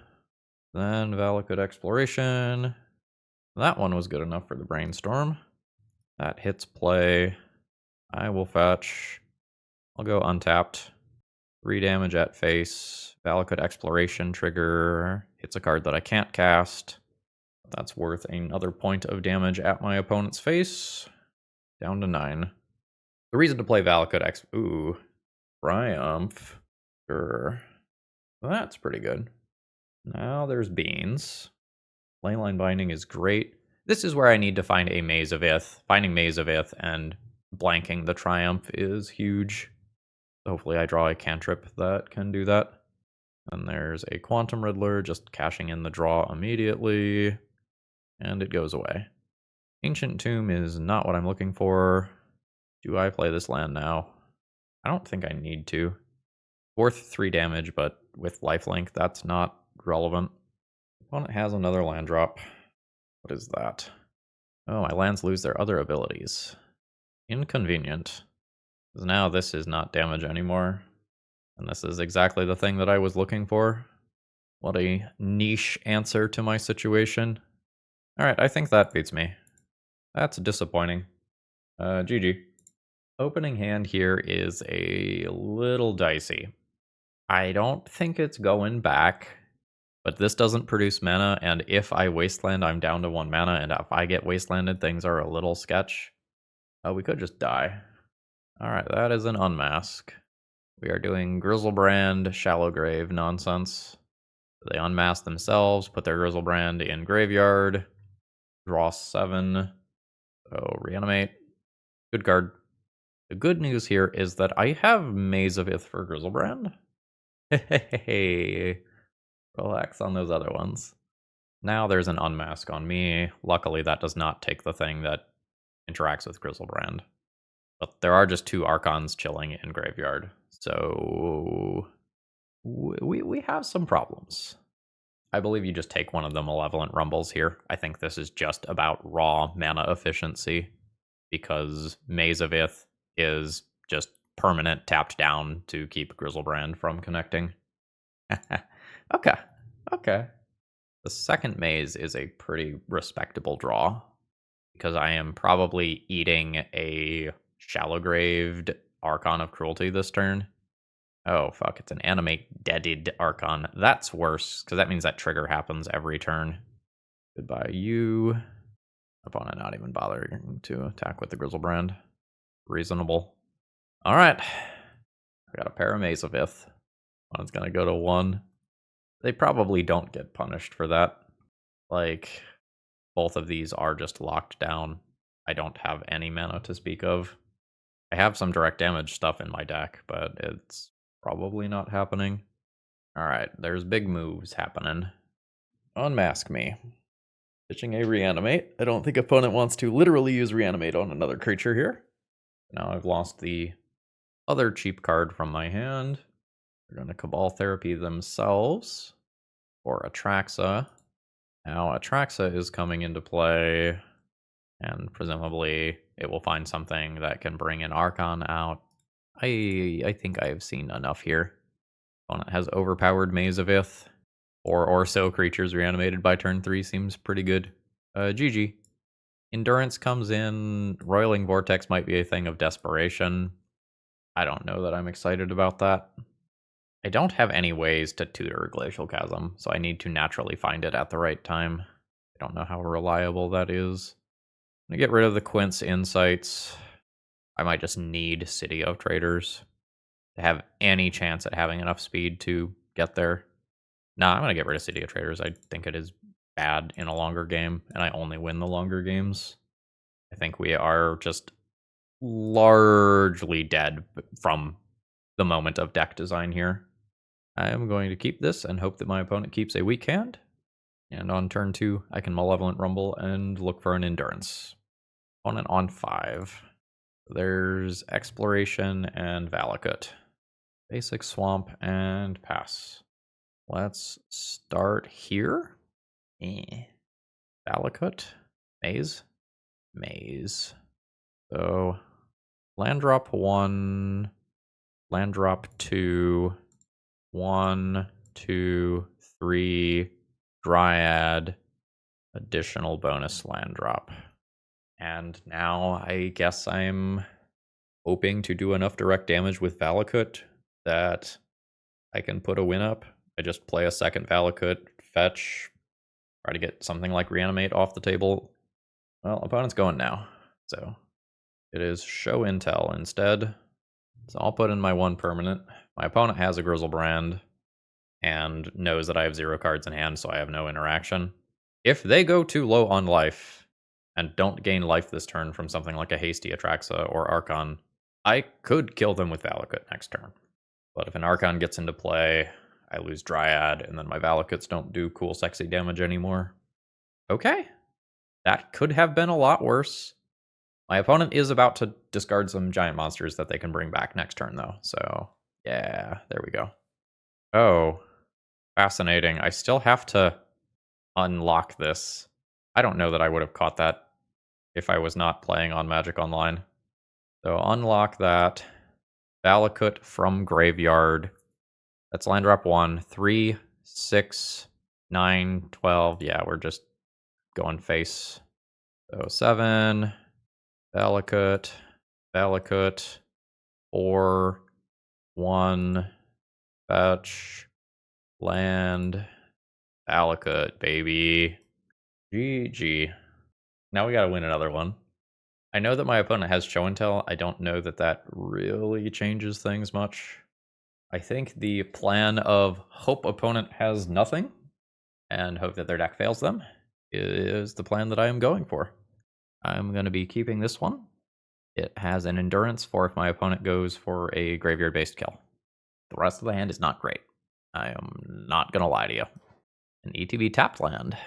then Valakut Exploration. That one was good enough for the brainstorm. That hits play. I will fetch. I'll go untapped. 3 damage at face. Valakut Exploration trigger. Hits a card that I can't cast. That's worth another point of damage at my opponent's face. Down to 9. The reason to play Valakut Ooh. Triumph. Sure. That's pretty good. Now there's Beans. Leyline Binding is great. This is where I need to find a Maze of Ith. Finding Maze of Ith and blanking the Triumph is huge. Hopefully I draw a cantrip that can do that. And there's a Quantum Riddler, just cashing in the draw immediately. And it goes away. Ancient Tomb is not what I'm looking for. Do I play this land now? I don't think I need to. Worth 3 damage, but with lifelink, that's not relevant. Opponent has another land drop. What is that? Oh, my lands lose their other abilities. Inconvenient. Because now this is not damage anymore. And this is exactly the thing that I was looking for. What a niche answer to my situation. Alright, I think that beats me. That's disappointing. GG. Opening hand here is a little dicey. I don't think it's going back, but this doesn't produce mana, and if I Wasteland, I'm down to 1 mana, and if I get Wastelanded, things are a little sketch. We could just die. Alright, that is an unmask. We are doing Grizzlebrand, Shallow Grave nonsense. They unmask themselves, put their Grizzlebrand in graveyard, draw 7, so reanimate. Good card. The good news here is that I have Maze of Ith for Grizzlebrand. Hey, relax on those other ones. Now there's an unmask on me. Luckily, that does not take the thing that interacts with Grizzlebrand. But there are just 2 Archons chilling in graveyard, so we have some problems. I believe you just take one of the Malevolent Rumbles here. I think this is just about raw mana efficiency, because Maze of Ith is just permanent tapped down to keep Grizzlebrand from connecting. Okay. The second Maze is a pretty respectable draw, because I am probably eating a Shallow-Graved Archon of Cruelty this turn. Oh, fuck, it's an Animate-Deaded Archon. That's worse, because that means that trigger happens every turn. Goodbye, you. Opponent not even bothering to attack with the Grizzlebrand. Reasonable. Alright. I got a pair of Maze of Ith. One's gonna go to 1. They probably don't get punished for that. Like, both of these are just locked down. I don't have any mana to speak of. I have some direct damage stuff in my deck, but it's probably not happening. Alright, there's big moves happening. Unmask me. Pitching a reanimate. I don't think opponent wants to literally use reanimate on another creature here. Now I've lost the other cheap card from my hand. They're going to Cabal Therapy themselves for Atraxa. Now Atraxa is coming into play, and presumably it will find something that can bring an Archon out. I think I have seen enough here. Opponent has overpowered Maze of Ith. 4 or so creatures reanimated by turn 3 seems pretty good. GG. Endurance comes in. Roiling Vortex might be a thing of desperation. I don't know that I'm excited about that. I don't have any ways to tutor Glacial Chasm, so I need to naturally find it at the right time. I don't know how reliable that is. I'm gonna get rid of the Quince Insights. I might just need City of Traders to have any chance at having enough speed to get there. Nah, I'm gonna get rid of City of Traders. I think it is bad in a longer game, and I only win the longer games. I think we are just largely dead from the moment of deck design here. I am going to keep this and hope that my opponent keeps a weak hand. And on turn 2, I can Malevolent Rumble and look for an Endurance. Opponent on 5. There's Exploration and Valakut. Basic Swamp and pass. Let's start here. Valakut. Maze. So, land drop 1, land drop 2, 1, 2, 3, Dryad, additional bonus land drop. And now I guess I'm hoping to do enough direct damage with Valakut that I can put a win up. I just play a second Valakut, fetch, try to get something like Reanimate off the table. Well, opponent's going now, so it is Show Intel instead. So I'll put in my 1 permanent. My opponent has a Grizzlebrand and knows that I have 0 cards in hand, so I have no interaction. If they go too low on life and don't gain life this turn from something like a Hasty Atraxa or Archon, I could kill them with Valakut next turn. But if an Archon gets into play, I lose Dryad, and then my Valakuts don't do cool, sexy damage anymore. Okay. That could have been a lot worse. My opponent is about to discard some giant monsters that they can bring back next turn, though. So, yeah, there we go. Oh, fascinating. I still have to unlock this. I don't know that I would have caught that if I was not playing on Magic Online. So, unlock that. Valakut from Graveyard. That's land drop 1, 3, 6, 9, 12. Yeah, we're just going face. So 7, Valakut, Valakut, 4, 1, fetch, land, Valakut, baby. GG. Now we gotta win another one. I know that my opponent has show and tell. I don't know that that really changes things much. I think the plan of hope opponent has nothing and hope that their deck fails them is the plan that I am going for. I'm going to be keeping this one. It has an endurance for if my opponent goes for a graveyard-based kill. The rest of the hand is not great. I am not going to lie to you. An ETB tapped land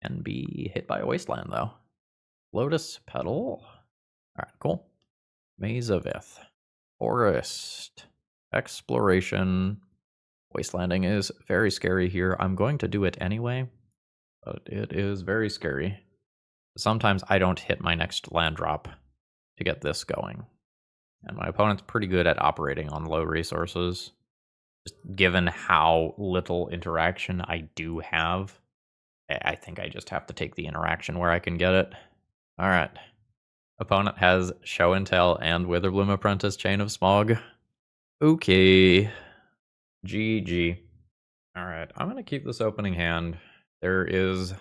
and be hit by a Wasteland, though. Lotus Petal. Alright, cool. Maze of Ith. Forest. Exploration. Wastelanding is very scary here. I'm going to do it anyway, but it is very scary. Sometimes I don't hit my next land drop to get this going. And my opponent's pretty good at operating on low resources. Just given how little interaction I do have, I think I just have to take the interaction where I can get it. Alright. Opponent has Show and Tell and Witherbloom Apprentice Chain of Smog. Okay. GG. Alright, I'm going to keep this opening hand. There is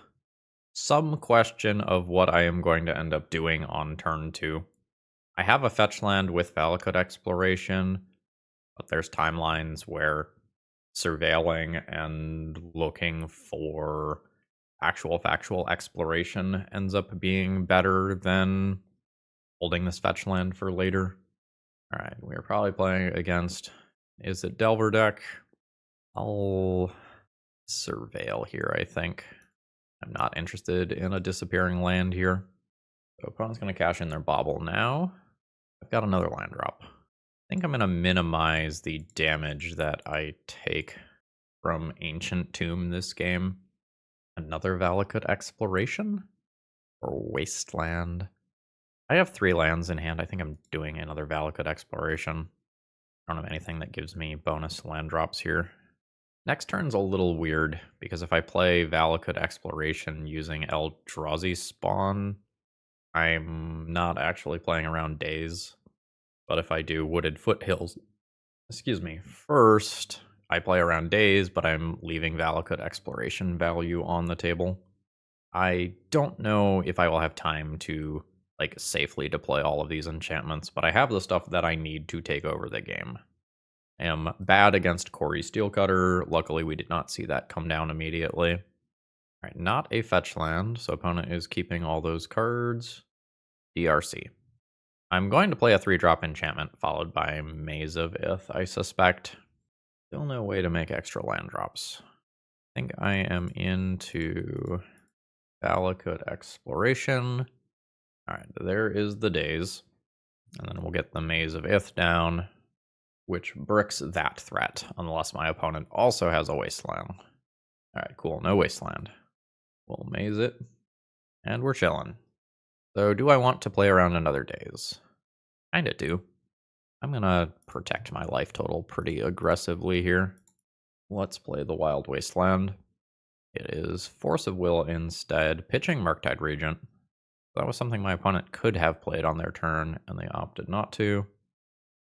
some question of what I am going to end up doing on turn 2. I have a fetch land with Valakut Exploration, but there's timelines where surveilling and looking for actual factual exploration ends up being better than holding this fetch land for later. Alright, we're probably playing against, is it Delver deck? I'll surveil here, I think. I'm not interested in a disappearing land here. So opponent's going to cash in their Bauble now. I've got another land drop. I think I'm going to minimize the damage that I take from Ancient Tomb this game. Another Valakut Exploration? Or Wasteland? I have 3 lands in hand. I think I'm doing another Valakut Exploration. I don't have anything that gives me bonus land drops here. Next turn's a little weird, because if I play Valakut Exploration using Eldrazi Spawn, I'm not actually playing around Days. But if I do Wooded Foothills, first, I play around Days, but I'm leaving Valakut Exploration value on the table. I don't know if I will have time to safely deploy all of these enchantments, but I have the stuff that I need to take over the game. I am bad against Corey Steelcutter. Luckily, we did not see that come down immediately. All right, not a fetch land, so opponent is keeping all those cards. DRC. I'm going to play a 3-drop enchantment followed by Maze of Ith, I suspect. Still no way to make extra land drops. I think I am into Valakut Exploration. All right, there is the Days. And then we'll get the Maze of Ith down, which bricks that threat, unless my opponent also has a Wasteland. Alright, cool, no Wasteland. We'll maze it, and we're chilling. So do I want to play around another Days? Kinda do. I'm gonna protect my life total pretty aggressively here. Let's play the Wild Wasteland. It is Force of Will instead, pitching Murktide Regent. That was something my opponent could have played on their turn, and they opted not to.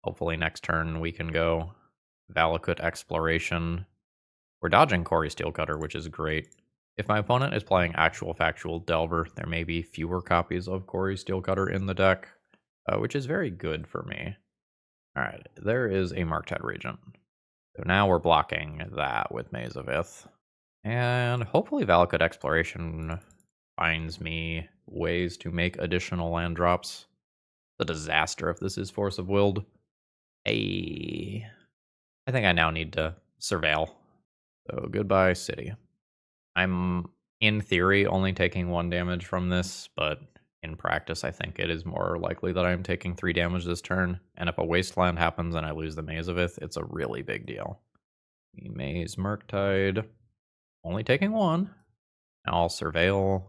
Hopefully next turn we can go Valakut Exploration. We're dodging Corey Steelcutter, which is great. If my opponent is playing actual factual Delver, there may be fewer copies of Corey Steelcutter in the deck, which is very good for me. Alright, there is a Murktide Regent. So now we're blocking that with Maze of Ith. And hopefully Valakut Exploration finds me ways to make additional land drops. It's a disaster if this is Force of Willed. Hey, I think I now need to surveil. So goodbye, city. I'm, in theory, only taking 1 damage from this, but in practice, I think it is more likely that I'm taking 3 damage this turn. And if a Wasteland happens and I lose the Maze of Ith, it's a really big deal. Maze Murktide. Only taking 1. Now I'll surveil.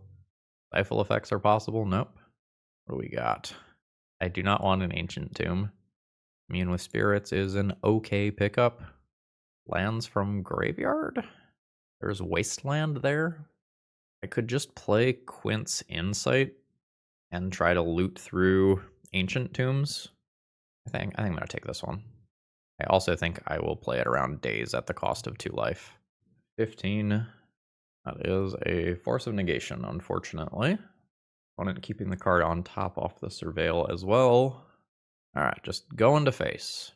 Stifle effects are possible. Nope. What do we got? I do not want an Ancient Tomb. Immune with Spirits is an okay pickup. Lands from Graveyard? There's Wasteland there. I could just play Quint's Insight and try to loot through Ancient Tombs. I'm gonna take this one. I also think I will play it around days at the cost of 2 life. 15. That is a force of negation, unfortunately. Opponent keeping the card on top off the surveil as well. Alright, just go into face.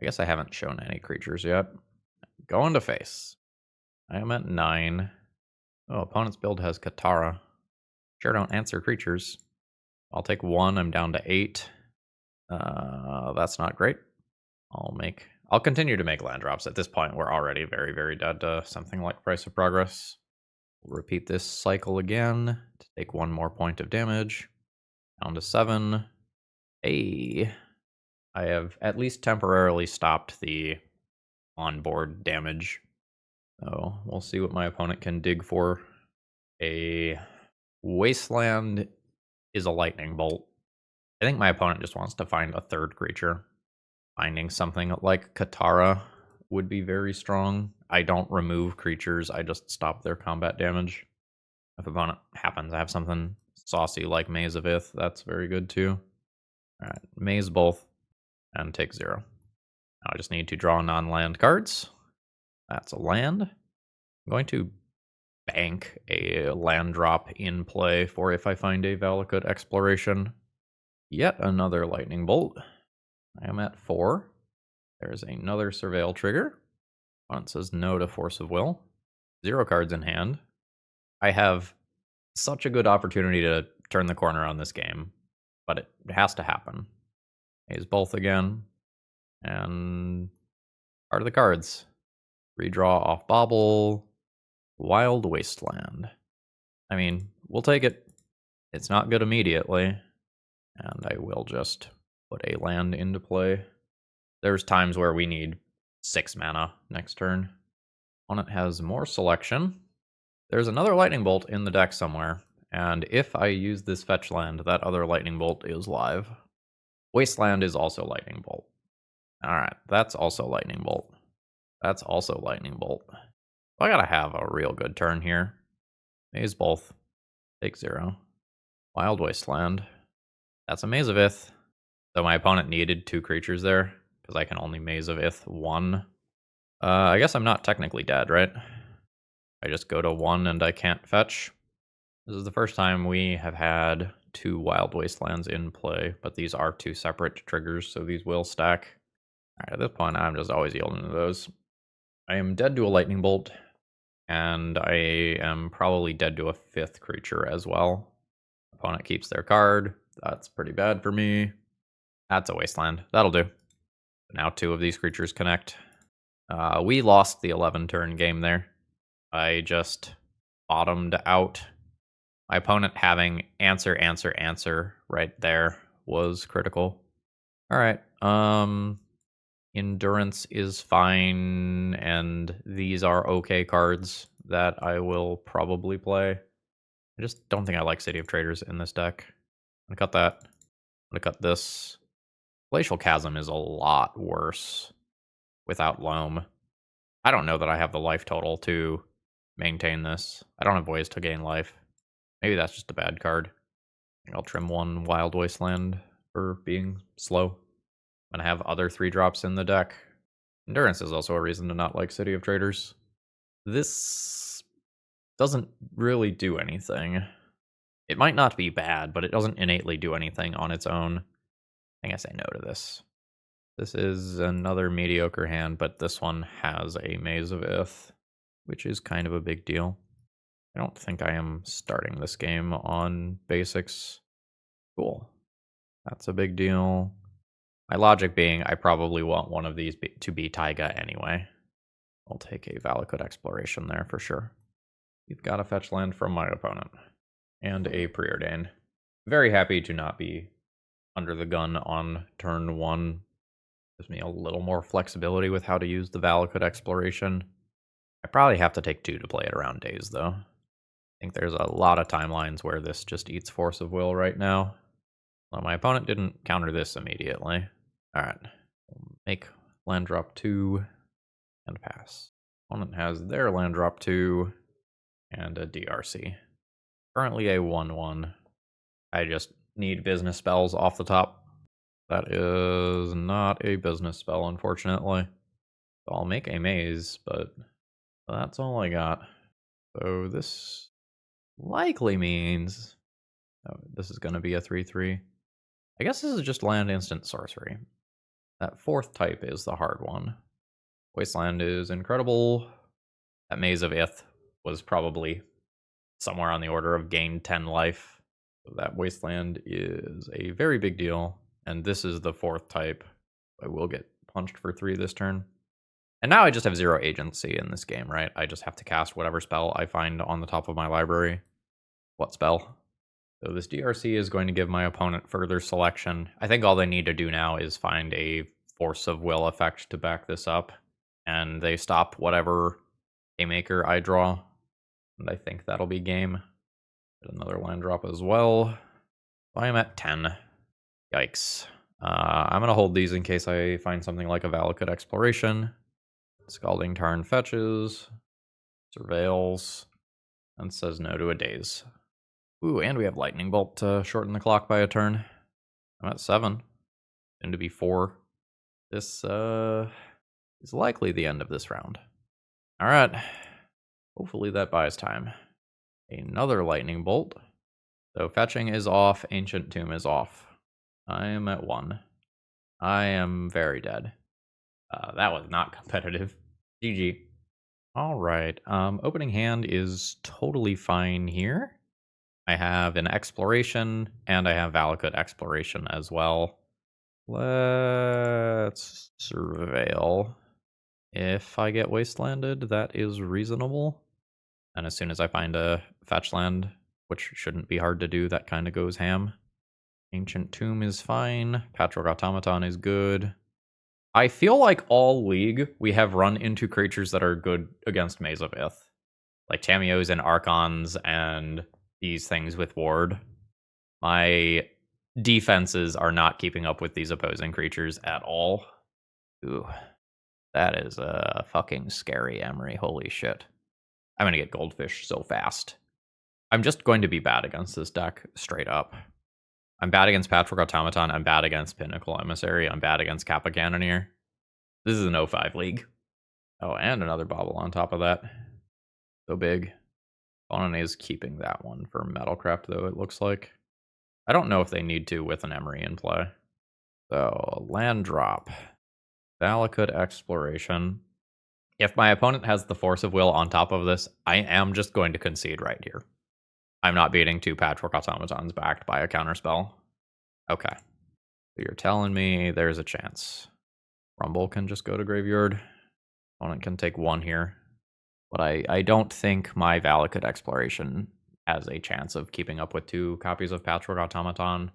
I guess I haven't shown any creatures yet. Go into face. I am at 9. Oh, opponent's build has Katara. Sure don't answer creatures. I'll take 1, I'm down to 8. That's not great. I'll continue to make land drops. At this point, we're already very, very dead to something like Price of Progress. We'll repeat this cycle again to take 1 more point of damage. Down to 7. Hey. I have at least temporarily stopped the onboard damage. So we'll see what my opponent can dig for. A Wasteland is a lightning bolt. I think my opponent just wants to find a third creature. Finding something like Katara would be very strong. I don't remove creatures, I just stop their combat damage. If opponent happens to have something saucy like Maze of Ith, that's very good too. Alright, maze both, and take 0. Now I just need to draw non-land cards. That's a land. I'm going to bank a land drop in play for if I find a Valakut exploration. Yet another lightning bolt. I am at 4. There's another surveil trigger. Opponent says no to force of will. 0 cards in hand. I have such a good opportunity to turn the corner on this game, but it has to happen. A's both again. And part of the cards. Redraw off Bobble. Wild Wasteland. I mean, we'll take it. It's not good immediately. And I will just put a land into play. There's times where we need 6 mana next turn. Opponent has more selection. There's another lightning bolt in the deck somewhere. And if I use this fetch land, that other lightning bolt is live. Wasteland is also lightning bolt. Alright, that's also lightning bolt. That's also lightning bolt. I gotta have a real good turn here. Maze both. Take 0. Wild Wasteland. That's a Maze of Ith. So my opponent needed 2 creatures there, because I can only Maze of Ith 1. I guess I'm not technically dead, right? I just go to 1 and I can't fetch. This is the first time we have had 2 Wild Wastelands in play, but these are 2 separate triggers, so these will stack. Alright, at this point, I'm just always yielding to those. I am dead to a Lightning Bolt, and I am probably dead to a 5th creature as well. Opponent keeps their card. That's pretty bad for me. That's a Wasteland. That'll do. Now 2 of these creatures connect. We lost the 11-turn game there. I just bottomed out. My opponent having answer right there was critical. Alright, Endurance is fine, and these are okay cards that I will probably play. I just don't think I like City of Traders in this deck. I'm gonna cut that. I'm gonna cut this. Glacial Chasm is a lot worse without Loam. I don't know that I have the life total to maintain this. I don't have ways to gain life. Maybe that's just a bad card. I think I'll trim 1 Wild Wasteland for being slow. I'm gonna have other 3-drops in the deck. Endurance is also a reason to not like City of Traders. This doesn't really do anything. It might not be bad, but it doesn't innately do anything on its own. I think I say no to this. This is another mediocre hand, but this one has a Maze of Ith, which is kind of a big deal. I don't think I am starting this game on basics. Cool. That's a big deal. My logic being, I probably want one of these to be Taiga anyway. I'll take a Valakut exploration there for sure. You've got a fetch land from my opponent. And a Preordain. Very happy to not be under the gun on turn 1. Gives me a little more flexibility with how to use the Valakut exploration. I probably have to take 2 to play it around days, though. I think there's a lot of timelines where this just eats Force of Will right now. Well, my opponent didn't counter this immediately. Alright. Make land drop 2 and pass. Opponent has their land drop 2 and a DRC. Currently a 1/1. I just need business spells off the top. That is not a business spell, unfortunately. So I'll make a maze, but that's all I got. So this likely means this is going to be a 3/3. I guess this is just land instant sorcery. That fourth type is the hard one. Wasteland is incredible. That Maze of Ith was probably somewhere on the order of gain 10 life. So that Wasteland is a very big deal. And this is the fourth type. I will get punched for 3 this turn. And now I just have 0 agency in this game, right? I just have to cast whatever spell I find on the top of my library. What spell? So this DRC is going to give my opponent further selection. I think all they need to do now is find a Force of Will effect to back this up. And they stop whatever Haymaker I draw. And I think that'll be game. Get another land drop as well. I am at 10. Yikes. I'm going to hold these in case I find something like a Valakut Exploration. Scalding Tarn fetches. Surveils. And says no to a Daze. Ooh, and we have Lightning Bolt to shorten the clock by a turn. I'm at 7. Soon to be 4. This is likely the end of this round. Alright. Hopefully that buys time. Another Lightning Bolt. So fetching is off, Ancient Tomb is off. I am at 1. I am very dead. That was not competitive. GG. Alright, opening hand is totally fine here. I have an Exploration, and I have Valakut Exploration as well. Let's Surveil. If I get Wastelanded, that is reasonable. And as soon as I find a fetch land, which shouldn't be hard to do, that kind of goes ham. Ancient Tomb is fine. Patchwork Automaton is good. I feel like all League, we have run into creatures that are good against Maze of Ith. Like Tamios and Archons and these things with Ward. My defenses are not keeping up with these opposing creatures at all. Ooh, that is fucking scary, Emery. Holy shit. I'm going to get Goldfish so fast. I'm just going to be bad against this deck, straight up. I'm bad against Patchwork Automaton. I'm bad against Pinnacle Emissary. I'm bad against Kappa Cannoneer. This is an 05 league. Oh, and another Bobble on top of that. So big. Opponent is keeping that one for Metalcraft, though, it looks like. I don't know if they need to with an Emery in play. So, land drop. Valakut Exploration. If my opponent has the Force of Will on top of this, I am just going to concede right here. I'm not beating 2 Patchwork Automatons backed by a counterspell. Okay. So you're telling me there's a chance. Rumble can just go to graveyard. Opponent can take 1 here. But I don't think my Valakut Exploration has a chance of keeping up with 2 copies of Patchwork Automaton.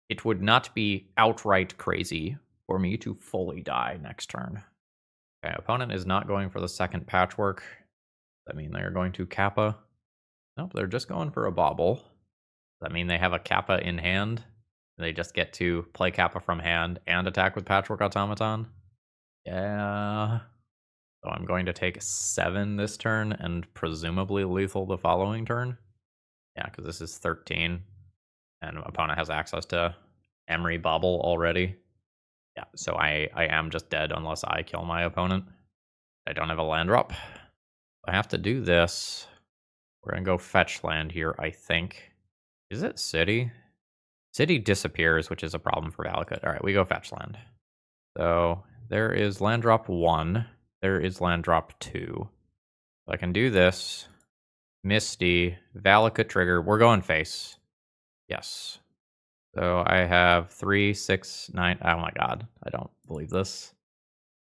It would not be outright crazy for me to fully die next turn. Okay, opponent is not going for the second Patchwork. Does that mean they're going to Kappa? Nope, they're just going for a Bobble. Does that mean they have a Kappa in hand? They just get to play Kappa from hand and attack with Patchwork Automaton? Yeah. So I'm going to take 7 this turn and presumably lethal the following turn. Yeah, because this is 13. And opponent has access to Emery Bobble already. Yeah, so I am just dead unless I kill my opponent. I don't have a land drop. I have to do this. We're going to go fetch land here, I think. Is it City? City disappears, which is a problem for Valakut. All right, we go fetch land. So there is land drop 1. There is land drop 2. So I can do this. Misty, Valakut trigger. We're going face. Yes. So I have 3, 6, 9. Oh my god. I don't believe this.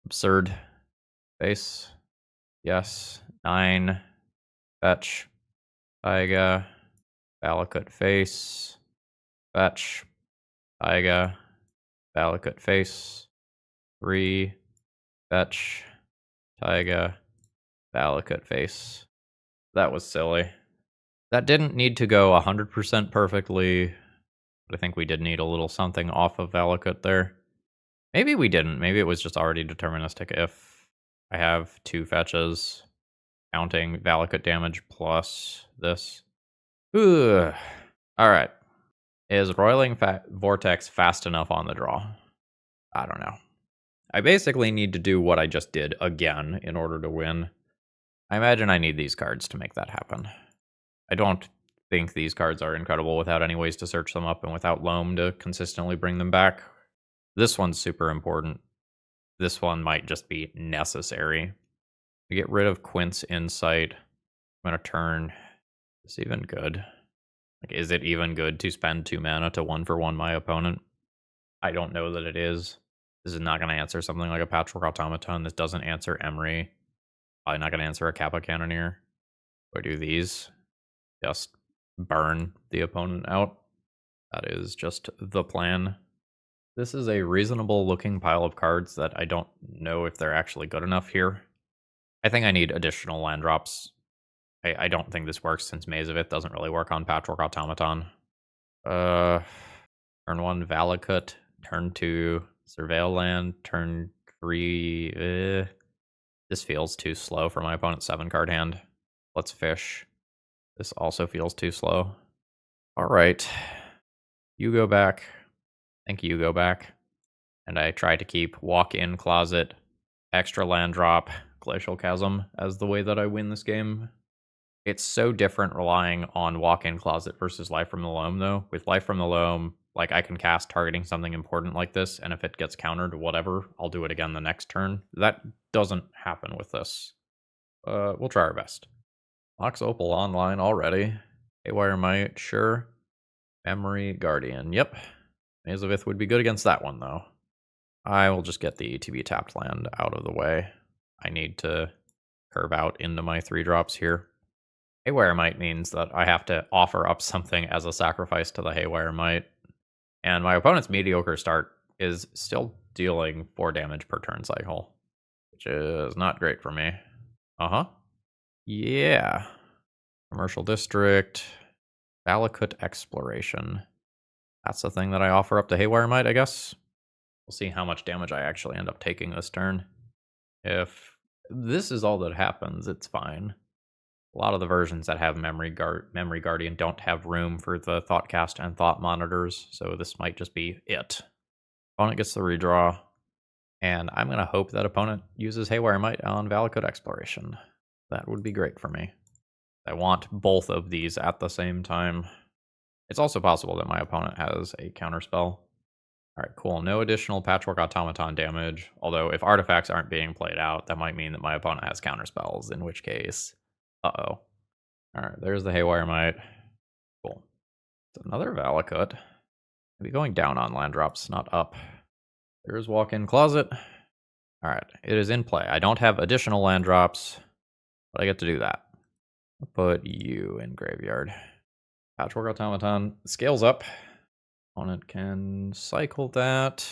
Absurd. Face. Yes. 9. Fetch. Taiga. Valakut face. Fetch. Taiga. Valakut face. 3. Fetch. Taiga. Valakut face. That was silly. That didn't need to go 100% perfectly. But I think we did need a little something off of Valakut there. Maybe we didn't. Maybe it was just already deterministic if I have 2 fetches. Counting Valakut damage plus this. Ugh. Alright. Is Roiling Vortex fast enough on the draw? I don't know. I basically need to do what I just did again in order to win. I imagine I need these cards to make that happen. I don't think these cards are incredible without any ways to search them up and without Loam to consistently bring them back. This one's super important. This one might just be necessary. To get rid of Quint's Insight, I'm going to turn this even good. Like, is it even good to spend 2 mana to 1-for-1 my opponent? I don't know that it is. This is not going to answer something like a Patchwork Automaton. This doesn't answer Emery. Probably not going to answer a Kappa Cannoneer. Do I do these? Just burn the opponent out. That is just the plan. This is a reasonable looking pile of cards that I don't know if they're actually good enough here. I think I need additional land drops. I don't think this works since Maze of It doesn't really work on Patchwork Automaton. Turn 1 Valakut, turn 2 Surveil Land, turn 3. This feels too slow for my opponent's 7-card hand. Let's fish. This also feels too slow. All right. You go back. I think you go back. And I try to keep Walk-In Closet, extra land drop, Glacial Chasm as the way that I win this game. It's so different relying on Walk-In Closet versus Life from the Loam, though. With Life from the Loam, like, I can cast targeting something important like this, and if it gets countered, whatever, I'll do it again the next turn. That doesn't happen with this. We'll try our best. Mox Opal online already. Haywire Might, sure. Memory Guardian, yep. Maze of Ith would be good against that one, though. I will just get the ETB tapped land out of the way. I need to curve out into my 3-drops here. Haywire Might means that I have to offer up something as a sacrifice to the Haywire Might. And my opponent's mediocre start is still dealing 4 damage per turn cycle, which is not great for me. Yeah. Commercial District. Valakut Exploration. That's the thing that I offer up to Haywire Might, I guess. We'll see how much damage I actually end up taking this turn. If this is all that happens, it's fine. A lot of the versions that have Memory Guardian don't have room for the Thoughtcast and Thought Monitors, so this might just be it. Opponent gets the redraw, and I'm going to hope that opponent uses Haywire Might on Valakut Exploration. That would be great for me. I want both of these at the same time. It's also possible that my opponent has a counterspell. Alright, cool. No additional Patchwork Automaton damage, although if artifacts aren't being played out, that might mean that my opponent has counterspells, in which case... Uh-oh. Alright, there's the Haywire Might. Cool. It's another Valakut. Maybe going down on land drops, not up. There's Walk-In Closet. Alright, it is in play. I don't have additional land drops, but I get to do that. I'll put you in Graveyard. Patchwork Automaton scales up. Opponent can cycle that.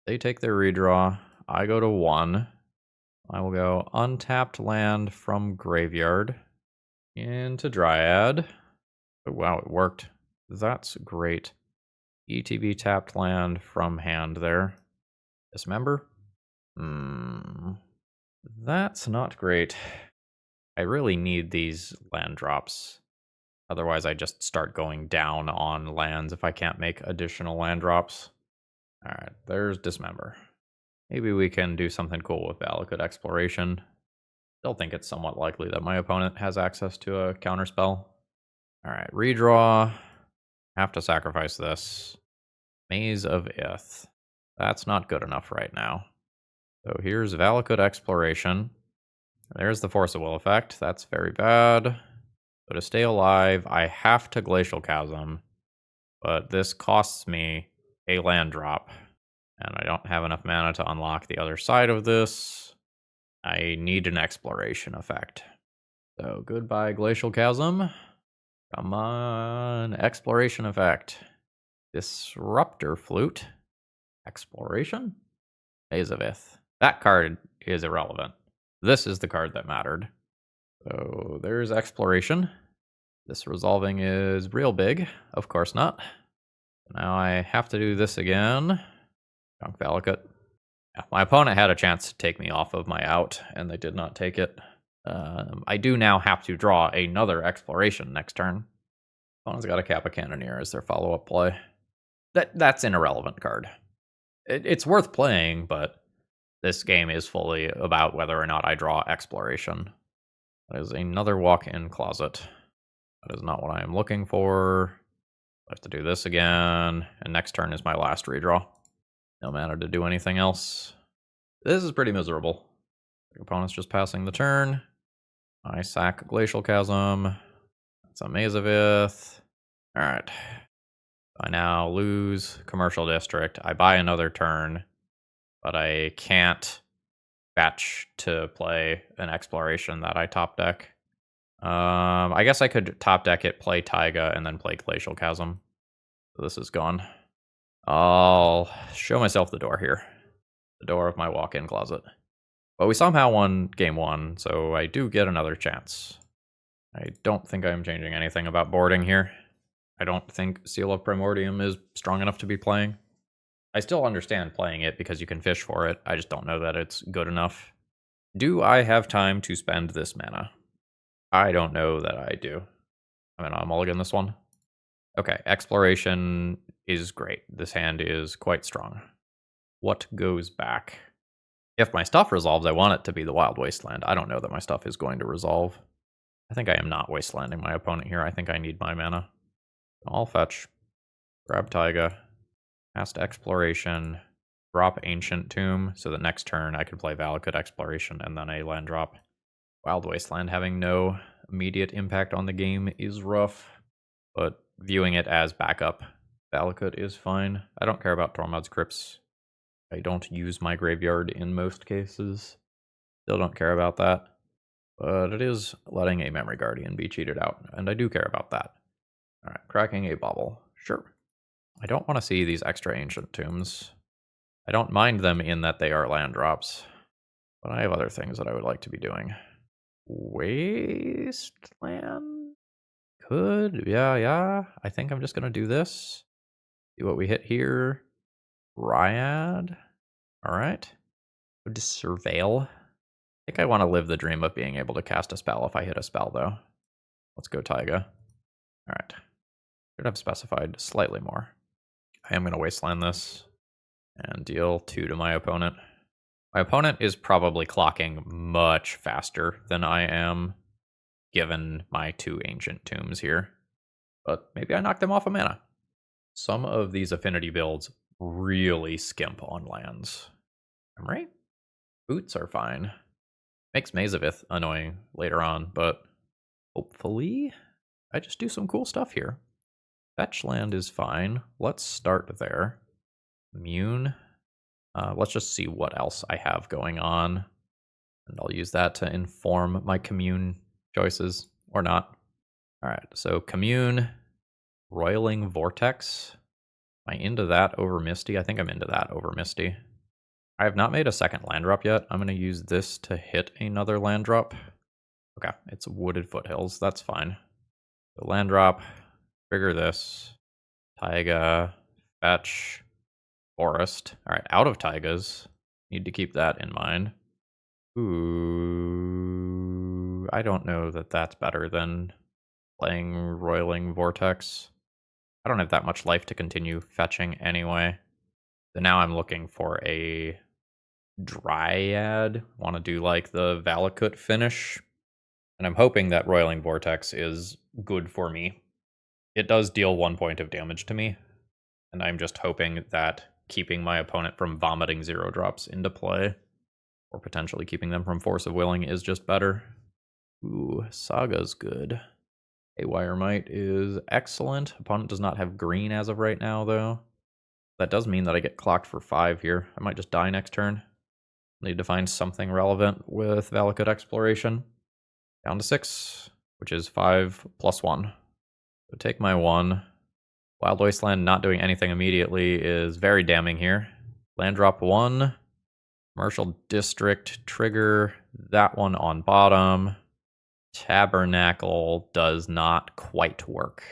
They take their redraw. I go to 1. I will go untapped land from Graveyard into Dryad. Oh, wow, it worked. That's great. ETB tapped land from hand there. Dismember? That's not great. I really need these land drops. Otherwise, I just start going down on lands if I can't make additional land drops. Alright, there's Dismember. Maybe we can do something cool with Valakut Exploration. Still think it's somewhat likely that my opponent has access to a counterspell. Alright, redraw. Have to sacrifice this. Maze of Ith. That's not good enough right now. So here's Valakut Exploration. There's the Force of Will effect. That's very bad. So to stay alive, I have to Glacial Chasm. But this costs me a land drop. And I don't have enough mana to unlock the other side of this. I need an Exploration effect. So goodbye, Glacial Chasm. Come on, Exploration effect. Disruptor Flute. Exploration? Maze of Ith. That card is irrelevant. This is the card that mattered. So there's Exploration. This resolving is real big. Of course not. Now I have to do this again. Junk Valakut. Yeah, my opponent had a chance to take me off of my out, and they did not take it. I do now have to draw another Exploration next turn. Opponent's got a Kappa Cannoneer as their follow-up play. That's an irrelevant card. It's worth playing, but this game is fully about whether or not I draw Exploration. That is another walk-in closet. That is not what I am looking for. I have to do this again, and next turn is my last redraw. No mana to do anything else. This is pretty miserable. The opponent's just passing the turn. I sack Glacial Chasm. That's a Mazavith. Alright. I now lose Commercial District. I buy another turn, but I can't fetch to play an Exploration that I top deck. I guess I could top deck it, play Taiga, and then play Glacial Chasm. So this is gone. I'll show myself the door here. The door of my walk-in closet. But we somehow won game 1, so I do get another chance. I don't think I'm changing anything about boarding here. I don't think Seal of Primordium is strong enough to be playing. I still understand playing it because you can fish for it. I just don't know that it's good enough. Do I have time to spend this mana? I don't know that I do. I'm gonna mulligan this one. Okay, Exploration is great. This hand is quite strong. What goes back? If my stuff resolves, I want it to be the Wild Wasteland. I don't know that my stuff is going to resolve. I think I am not Wastelanding my opponent here. I think I need my mana. I'll fetch. Grab Taiga. Cast Exploration. Drop Ancient Tomb, so that next turn I could play Valakut Exploration and then a land drop. Wild Wasteland having no immediate impact on the game is rough, but viewing it as backup, Valakut is fine. I don't care about Tormod's Crypts. I don't use my graveyard in most cases. Still don't care about that. But it is letting a Memory Guardian be cheated out, and I do care about that. Alright, cracking a bauble. Sure. I don't want to see these extra Ancient Tombs. I don't mind them in that they are land drops, but I have other things that I would like to be doing. Wasteland? Could, yeah. I think I'm just going to do this. See what we hit here. Dryad. Alright. Would Surveil. I think I want to live the dream of being able to cast a spell if I hit a spell, though. Let's go Taiga. Alright. Should have specified slightly more. I am going to Wasteland this and deal 2 to my opponent. My opponent is probably clocking much faster than I am, given my 2 Ancient Tombs here. But maybe I knocked them off a mana. Some of these affinity builds really skimp on lands. I'm right? Boots are fine. Makes Mazavith annoying later on, but hopefully I just do some cool stuff here. Fetch land is fine. Let's start there. Immune. Let's just see what else I have going on. And I'll use that to inform my commune choices, or not. Alright, so commune, Roiling Vortex. Am I into that over Misty? I think I'm into that over Misty. I have not made a second land drop yet. I'm going to use this to hit another land drop. Okay, it's Wooded Foothills. That's fine. So land drop, trigger this, Taiga, fetch, Forest. Alright, out of Taigas. Need to keep that in mind. Ooh, I don't know that that's better than playing Roiling Vortex. I don't have that much life to continue fetching anyway. So now I'm looking for a Dryad. Want to do like the Valakut finish. And I'm hoping that Roiling Vortex is good for me. It does deal 1 point of damage to me. And I'm just hoping that keeping my opponent from vomiting 0 drops into play, or potentially keeping them from Force of Willing, is just better. Ooh, Saga's good. Haywire Might is excellent. Opponent does not have green as of right now, though. That does mean that I get clocked for 5 here. I might just die next turn. Need to find something relevant with Valakut Exploration. Down to 6, which is 5 plus 1. So take my 1. Wild Wasteland not doing anything immediately is very damning here. Land drop 1. Commercial District trigger. That one on bottom. Tabernacle does not quite work.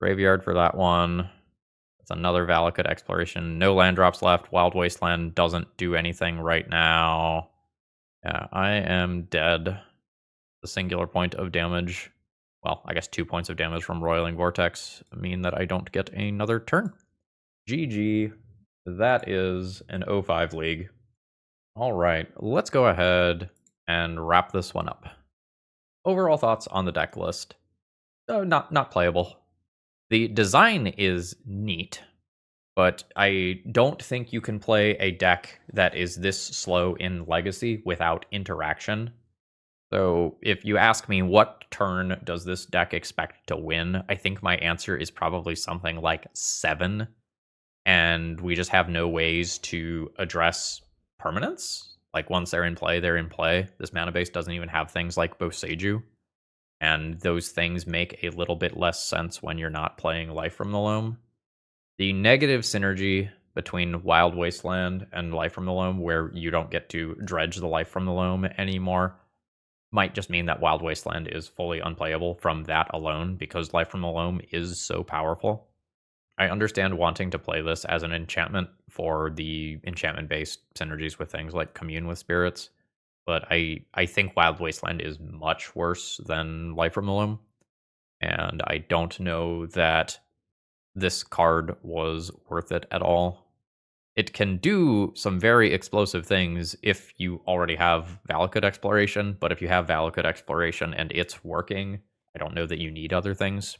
Graveyard for that one. That's another Valakut Exploration. No land drops left. Wild Wasteland doesn't do anything right now. Yeah, I am dead. A singular point of damage. Well, I guess 2 points of damage from Roiling Vortex mean that I don't get another turn. GG. That is an 0-5 league. All right, let's go ahead and wrap this one up. Overall thoughts on the deck list. Not playable. The design is neat, but I don't think you can play a deck that is this slow in Legacy without interaction. So if you ask me what turn does this deck expect to win, I think my answer is probably something like 7. And we just have no ways to address permanence. Like once they're in play, they're in play. This mana base doesn't even have things like Boseiju. And those things make a little bit less sense when you're not playing Life from the Loam. The negative synergy between Wild Wasteland and Life from the Loam, where you don't get to dredge the Life from the Loam anymore, might just mean that Wild Wasteland is fully unplayable from that alone, because Life from the Loam is so powerful. I understand wanting to play this as an enchantment for the enchantment-based synergies with things like Commune with Spirits, but I think Wild Wasteland is much worse than Life from the Loam, and I don't know that this card was worth it at all. It can do some very explosive things if you already have Valakut Exploration, but if you have Valakut Exploration and it's working, I don't know that you need other things.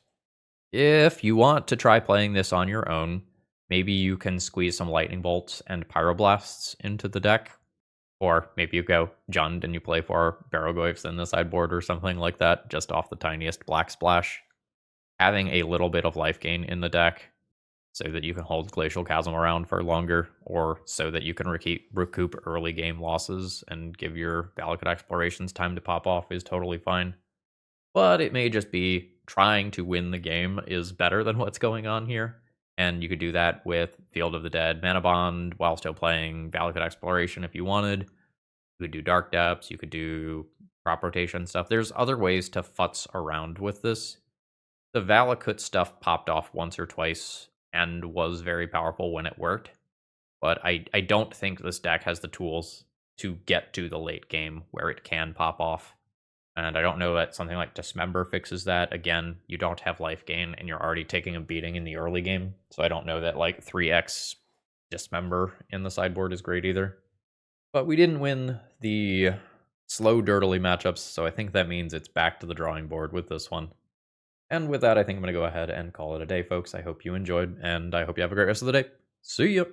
If you want to try playing this on your own, maybe you can squeeze some Lightning Bolts and Pyroblasts into the deck. Or maybe you go Jund and you play 4 Barrogoyfs in the sideboard or something like that, just off the tiniest black splash. Having a little bit of life gain in the deck so that you can hold Glacial Chasm around for longer, or so that you can recoup early game losses and give your Valakut Explorations time to pop off is totally fine. But it may just be trying to win the game is better than what's going on here. And you could do that with Field of the Dead Mana Bond while still playing Valakut Exploration if you wanted. You could do Dark Depths, you could do crop rotation stuff. There's other ways to futz around with this. The Valakut stuff popped off once or twice and was very powerful when it worked. But I don't think this deck has the tools to get to the late game where it can pop off. And I don't know that something like Dismember fixes that. Again, you don't have life gain, and you're already taking a beating in the early game. So I don't know that like 3x Dismember in the sideboard is great either. But we didn't win the slow, dirtily matchups, so I think that means it's back to the drawing board with this one. And with that, I think I'm going to go ahead and call it a day, folks. I hope you enjoyed, and I hope you have a great rest of the day. See ya!